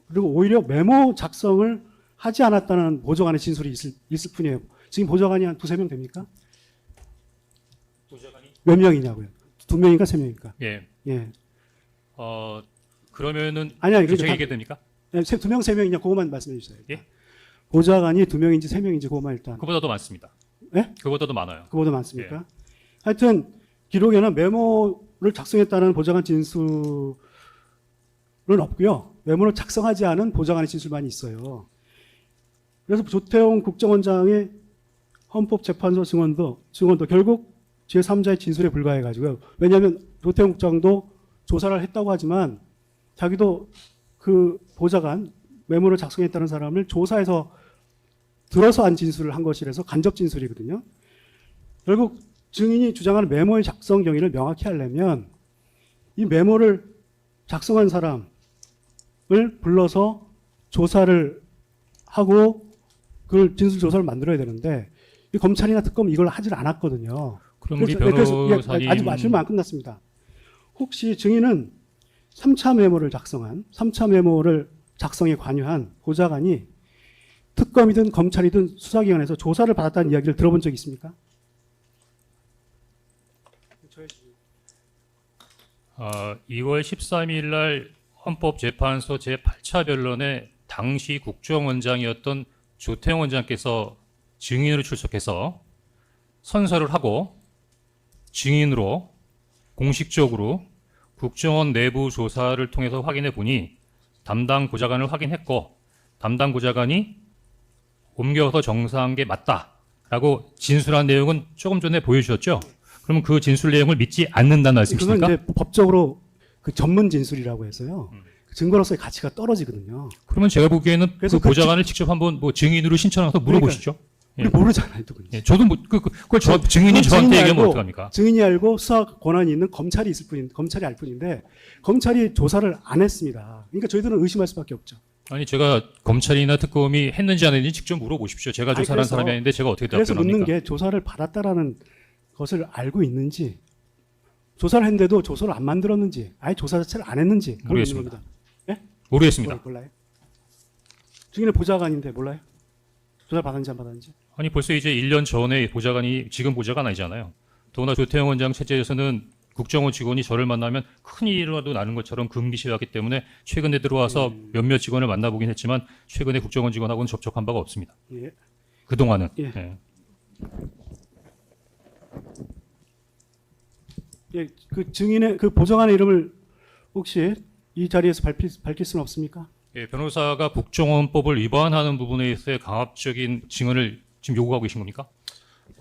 Speaker 3: 그리고 오히려 메모 작성을 하지 않았다는 보좌관의 진술이 있을 뿐이에요. 지금 보좌관이 한 2-3명 됩니까?
Speaker 2: 보좌관이
Speaker 3: 몇 명이냐고요? 2명인가 3명인가?
Speaker 2: 예.
Speaker 3: 예.
Speaker 2: 그러면은
Speaker 3: 아니
Speaker 2: 제가
Speaker 3: 그러니까
Speaker 2: 얘기해도 됩니까?
Speaker 3: 2명, 3명이냐 그것만 말씀해 주세요.
Speaker 2: 예?
Speaker 3: 보좌관이 2명인지 3명인지 그것만 일단.
Speaker 2: 그보다 더 많습니다.
Speaker 3: 예?
Speaker 2: 그보다 더 많아요.
Speaker 3: 그보다 많습니까? 하여튼 기록에는 메모를 작성했다는 보좌관 진술은 없고요. 메모를 작성하지 않은 보좌관의 진술만 있어요. 그래서 조태용 국정원장의 헌법재판소 증언도 결국 제3자의 진술에 불과해가지고요. 왜냐하면 조태용 국장도 조사를 했다고 하지만 자기도 그 보좌관 메모를 작성했다는 사람을 조사해서 들어서 한 진술을 한 것이라서 간접 진술이거든요. 결국 증인이 주장하는 메모의 작성 경위를 명확히 하려면 이 메모를 작성한 사람을 불러서 조사를 하고 그걸 진술 조사를 만들어야 되는데 이 검찰이나 특검 이걸 하질 않았거든요.
Speaker 2: 그럼 우리
Speaker 3: 그래서
Speaker 2: 변호사님
Speaker 3: 아직 질문 안 끝났습니다. 혹시 증인은 3차 메모를 작성에 관여한 보좌관이 특검이든 검찰이든 수사기관에서 조사를 받았다는 이야기를 들어본 적이 있습니까?
Speaker 2: 2월 13일 날 헌법재판소 제8차 변론에 당시 국정원장이었던 조태용 원장께서 증인으로 출석해서 선서를 하고 증인으로 공식적으로 국정원 내부 조사를 통해서 확인해 보니 담당 보좌관을 확인했고 담당 보좌관이 옮겨서 정사한 게 맞다라고 진술한 내용은 조금 전에 보여주셨죠? 그러면 그 진술 내용을 믿지 않는다는 말씀이십니까?
Speaker 3: 그건 이제 법적으로 그 전문 진술이라고 해서요. 증거로서의 가치가 떨어지거든요.
Speaker 2: 그러면 제가 보기에는
Speaker 3: 그래서
Speaker 2: 그 보좌관을 직접 한번 뭐 증인으로 신청해서 물어보시죠.
Speaker 3: 우리 모르잖아요, 누군지.
Speaker 2: 예, 저도 그걸 증인이 저한테 얘기하면 어떡합니까?
Speaker 3: 증인이 알고 수사 권한이 있는 검찰이 알 뿐인데 검찰이 조사를 안 했습니다. 그러니까 저희들은 의심할 수밖에 없죠.
Speaker 2: 아니 제가 검찰이나 특검이 했는지 안 했는지 직접 물어보십시오. 제가
Speaker 3: 아니,
Speaker 2: 조사한
Speaker 3: 그래서-
Speaker 2: 사람이 아닌데 제가 어떻게
Speaker 3: 그래서 묻는
Speaker 2: 답변합니까?
Speaker 3: 게 조사를 받았다라는 것을 알고 있는지, 조사를 했는데도 조서를 안 만들었는지, 아예 조사 자체를 안 했는지 그걸 묻는
Speaker 2: 모르겠습니다.
Speaker 3: 겁니다. 예?
Speaker 2: 모르겠습니다.
Speaker 3: 몰라요? 증인의 보좌관인데 몰라요? 조사를 받았는지 안 받았는지?
Speaker 2: 아니 벌써 이제 1년 전에 보좌관이 지금 보좌관 아니잖아요. 더구나 조태영 원장 체제에서는 국정원 직원이 저를 만나면 큰 일이라도 나는 것처럼 금기시하기 때문에 최근에 들어와서 몇몇 직원을 만나보긴 했지만 최근에 국정원 직원하고는 접촉한 바가 없습니다.
Speaker 3: 예.
Speaker 2: 그동안은.
Speaker 3: 예.
Speaker 2: 예.
Speaker 3: 예, 그 증인의 그 보좌관의 이름을 혹시 이 자리에서 밝힐 수는 없습니까?
Speaker 2: 예, 변호사가 국정원법을 위반하는 부분에 있어서 강압적인 증언을 지금 요구하고 계신 겁니까?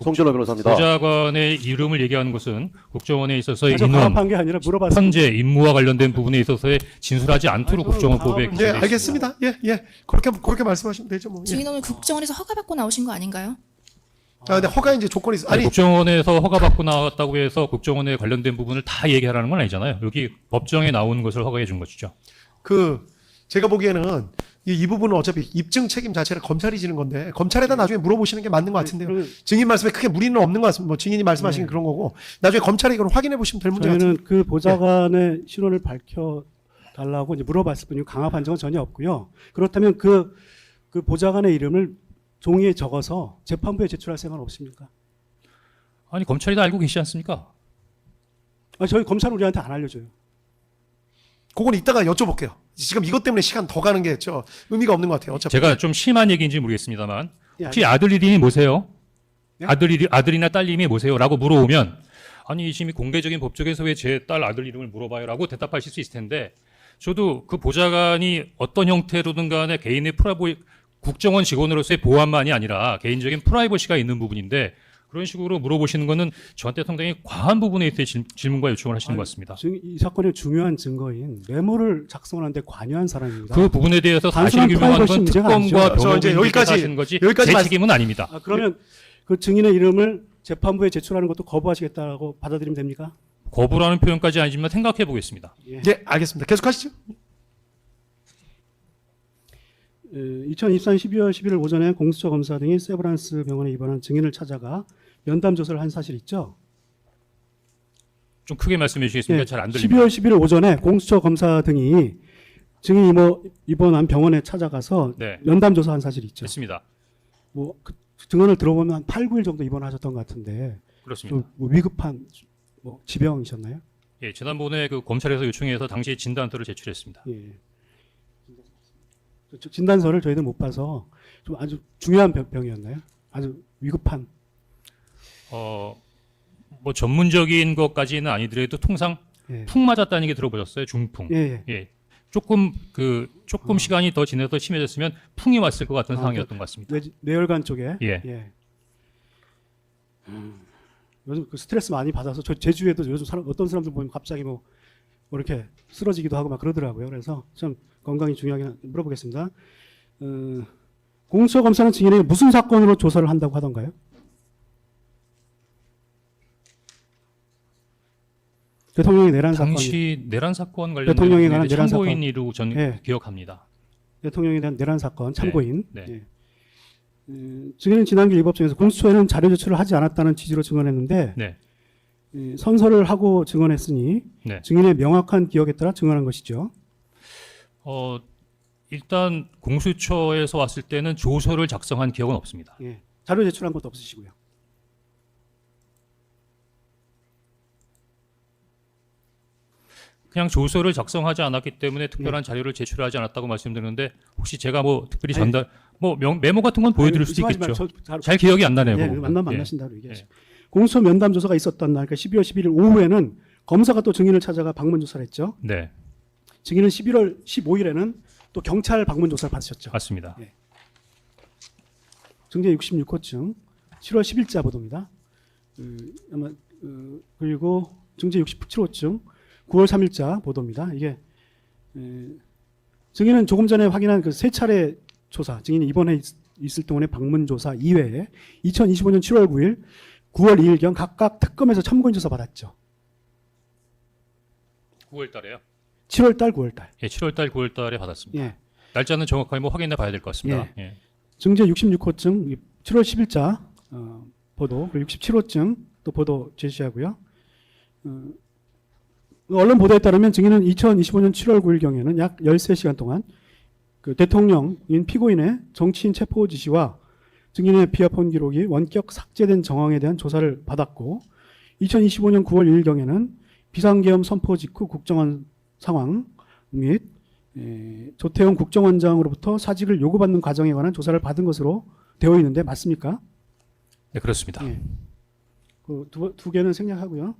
Speaker 9: 송준호 변호사입니다.
Speaker 2: 보좌관의 이름을 얘기하는 것은 국정원에 있어서의
Speaker 3: 아주
Speaker 2: 인원,
Speaker 3: 강압한 게 아니라 물어봤습니다.
Speaker 2: 편제, 임무와 관련된 부분에 있어서의 진술하지 않도록
Speaker 3: 아니, 저는
Speaker 2: 국정원법에
Speaker 3: 강압을-
Speaker 1: 예,
Speaker 2: 규정되어
Speaker 1: 알겠습니다. 예, 예. 그렇게 말씀하시면 되죠, 뭐. 예.
Speaker 6: 증인 오늘 국정원에서 허가받고 나오신 거 아닌가요?
Speaker 1: 아, 근데 허가 이제 조건이 있어.
Speaker 2: 아니,
Speaker 1: 아니,
Speaker 2: 국정원에서 허가받고 나왔다고 해서 국정원에 관련된 부분을 다 얘기하라는 건 아니잖아요. 여기 법정에 나온 것을 허가해 준 것이죠.
Speaker 1: 제가 보기에는 이 부분은 어차피 입증 책임 자체를 검찰이 지는 건데 검찰에다 나중에 물어보시는 게 맞는 것 같은데요.
Speaker 3: 그러면
Speaker 1: 증인 말씀에 크게 무리는 없는 것 같습니다. 뭐 증인이 말씀하신 게 그런 거고 나중에 검찰이 이걸 확인해 보시면 될 문제 같습니다.
Speaker 3: 저희는 그 보좌관의 신원을 밝혀 달라고 이제 물어봤을 뿐이고 강압한 적은 전혀 없고요. 그렇다면 그 보좌관의 이름을 종이에 적어서 재판부에 제출할 생각은 없습니까?
Speaker 2: 아니, 검찰이 다 알고 계시지 않습니까?
Speaker 3: 저희 검찰은 우리한테 안 알려줘요.
Speaker 1: 그건 이따가 여쭤볼게요. 지금 이것 때문에 시간 더 가는 게 의미가 없는 것 같아요. 어차피.
Speaker 2: 제가 좀 심한 얘기인지 모르겠습니다만
Speaker 3: 예,
Speaker 2: 혹시 아들 이름이 뭐세요?
Speaker 3: 네?
Speaker 2: 아들이나 딸 이름이 뭐세요? 라고 물어오면 아니 지금 공개적인 법정에서 왜 제 딸 아들 이름을 물어봐요? 라고 대답하실 수 있을 텐데 저도 그 보좌관이 어떤 형태로든 간에 개인의 국정원 직원으로서의 보안만이 아니라 개인적인 프라이버시가 있는 부분인데 그런 식으로 물어보시는 거는 저한테 상당히 과한 부분에 있어 질문과 요청을 하시는 것 같습니다.
Speaker 3: 이 사건의 중요한 증거인 메모를 작성하는데 관여한 사람입니다.
Speaker 2: 그 부분에 대해서 사실
Speaker 3: 단순한
Speaker 2: 규명하는 건
Speaker 3: 프라이버시 문제가
Speaker 2: 특검과
Speaker 3: 아니죠.
Speaker 1: 저 이제
Speaker 2: 변호인께서 하시는 거지
Speaker 1: 여기까지
Speaker 2: 제 책임은 아닙니다.
Speaker 3: 그러면 그 증인의 이름을 재판부에 제출하는 것도 거부하시겠다고 받아들이면 됩니까?
Speaker 2: 거부라는 표현까지 아니지만 생각해 보겠습니다.
Speaker 1: 예, 알겠습니다. 계속하시죠.
Speaker 3: 2024년 12월 11일 오전에 공수처 검사 등이 세브란스 병원에 입원한 증인을 찾아가 면담 조사를 한 사실 있죠.
Speaker 2: 좀 크게 말씀해 주시겠습니까?
Speaker 3: 예,
Speaker 2: 잘 안 들립니다.
Speaker 3: 12월 11일 오전에 공수처 검사 등이 증인이 입원한 병원에 찾아가서
Speaker 2: 네.
Speaker 3: 면담 조사한 사실이 있죠.
Speaker 2: 됐습니다.
Speaker 3: 그 증언을 들어보면 한 8, 9일 정도 입원하셨던 것 같은데
Speaker 2: 그렇습니다.
Speaker 3: 좀 위급한 지병이셨나요?
Speaker 2: 예, 지난번에 그 검찰에서 요청해서 당시 진단서를 제출했습니다.
Speaker 3: 예. 진단서를 저희들 못 봐서 좀 아주 중요한 병이었나요? 아주 위급한.
Speaker 2: 뭐 전문적인 것까지는 아니더라도 통상
Speaker 3: 예.
Speaker 2: 풍 맞았다는 게 들어보셨어요? 중풍.
Speaker 3: 예.
Speaker 2: 예. 조금 시간이 더 지나서 심해졌으면 풍이 왔을 것 같은
Speaker 3: 아,
Speaker 2: 상황이었던 것 같습니다.
Speaker 3: 뇌혈관 쪽에.
Speaker 2: 예.
Speaker 3: 요즘 그 스트레스 많이 받아서 제 주위에도 요즘 어떤 사람들 보면 갑자기 뭐 이렇게 쓰러지기도 하고 막 그러더라고요. 그래서 참 건강이 중요하게 물어보겠습니다. 공수처 검사는 증인에게 무슨 사건으로 조사를 한다고 하던가요? 대통령의 내란 사건.
Speaker 2: 당시 내란 사건
Speaker 3: 대통령에 관한
Speaker 2: 관련된
Speaker 3: 내란
Speaker 2: 참고인으로 전
Speaker 3: 예.
Speaker 2: 기억합니다.
Speaker 3: 대통령에 대한 내란 사건 참고인.
Speaker 2: 네.
Speaker 3: 예. 증인은 지난주 입법정에서 공수처에는 자료 제출을 하지 않았다는 취지로 증언했는데
Speaker 2: 네.
Speaker 3: 선서를 하고 증언했으니
Speaker 2: 네.
Speaker 3: 증인의 명확한 기억에 따라 증언한 것이죠.
Speaker 2: 일단 공수처에서 왔을 때는 조서를 작성한 기억은 없습니다.
Speaker 3: 예. 자료 제출한 것도 없으시고요.
Speaker 2: 그냥 조서를 작성하지 않았기 때문에 특별한 자료를 제출하지 않았다고 말씀드렸는데 혹시 제가 뭐 특별히 전달 메모 같은 건 보여드릴 수도 있겠죠. 잘 기억이 안 나네요.
Speaker 3: 예,
Speaker 2: 그거.
Speaker 3: 만나신다고 얘기하죠. 공수처 면담 조사가 있었던 날, 그러니까 12월 11일 오후에는 검사가 또 증인을 찾아가 방문 조사를 했죠.
Speaker 2: 네,
Speaker 3: 증인은 11월 15일에는 또 경찰 방문 조사를 받으셨죠.
Speaker 2: 맞습니다.
Speaker 3: 증제 66호증 7월 10일자 보도입니다. 아마 그리고 증제 67호증 9월 3일자 보도입니다. 이게 증인은 조금 전에 확인한 그 세 차례 조사, 증인이 입원해 있을 동안의 방문 조사 이외에 2025년 7월 9일, 9월 2일경 각각 특검에서 참고인 조사 받았죠.
Speaker 2: 9월 달에요?
Speaker 3: 7월 달, 9월 달.
Speaker 2: 예, 7월 달, 9월 달에 받았습니다.
Speaker 3: 예.
Speaker 2: 날짜는 정확하게 뭐 확인해 봐야 될 것 같습니다. 예.
Speaker 3: 증제 66호증 7월 10일자 보도, 그리고 67호증 또 보도 제시하고요. 언론 보도에 따르면 증인은 2025년 7월 9일경에는 약 13시간 동안 그 대통령인 피고인의 정치인 체포 지시와 증인의 비합헌 기록이 원격 삭제된 정황에 대한 조사를 받았고 2025년 9월 2일경에는 비상계엄 선포 직후 국정원 상황 및 조태용 국정원장으로부터 사직을 요구받는 과정에 관한 조사를 받은 것으로 되어 있는데 맞습니까?
Speaker 2: 네, 그렇습니다.
Speaker 3: 예. 그 두 개는 생략하고요.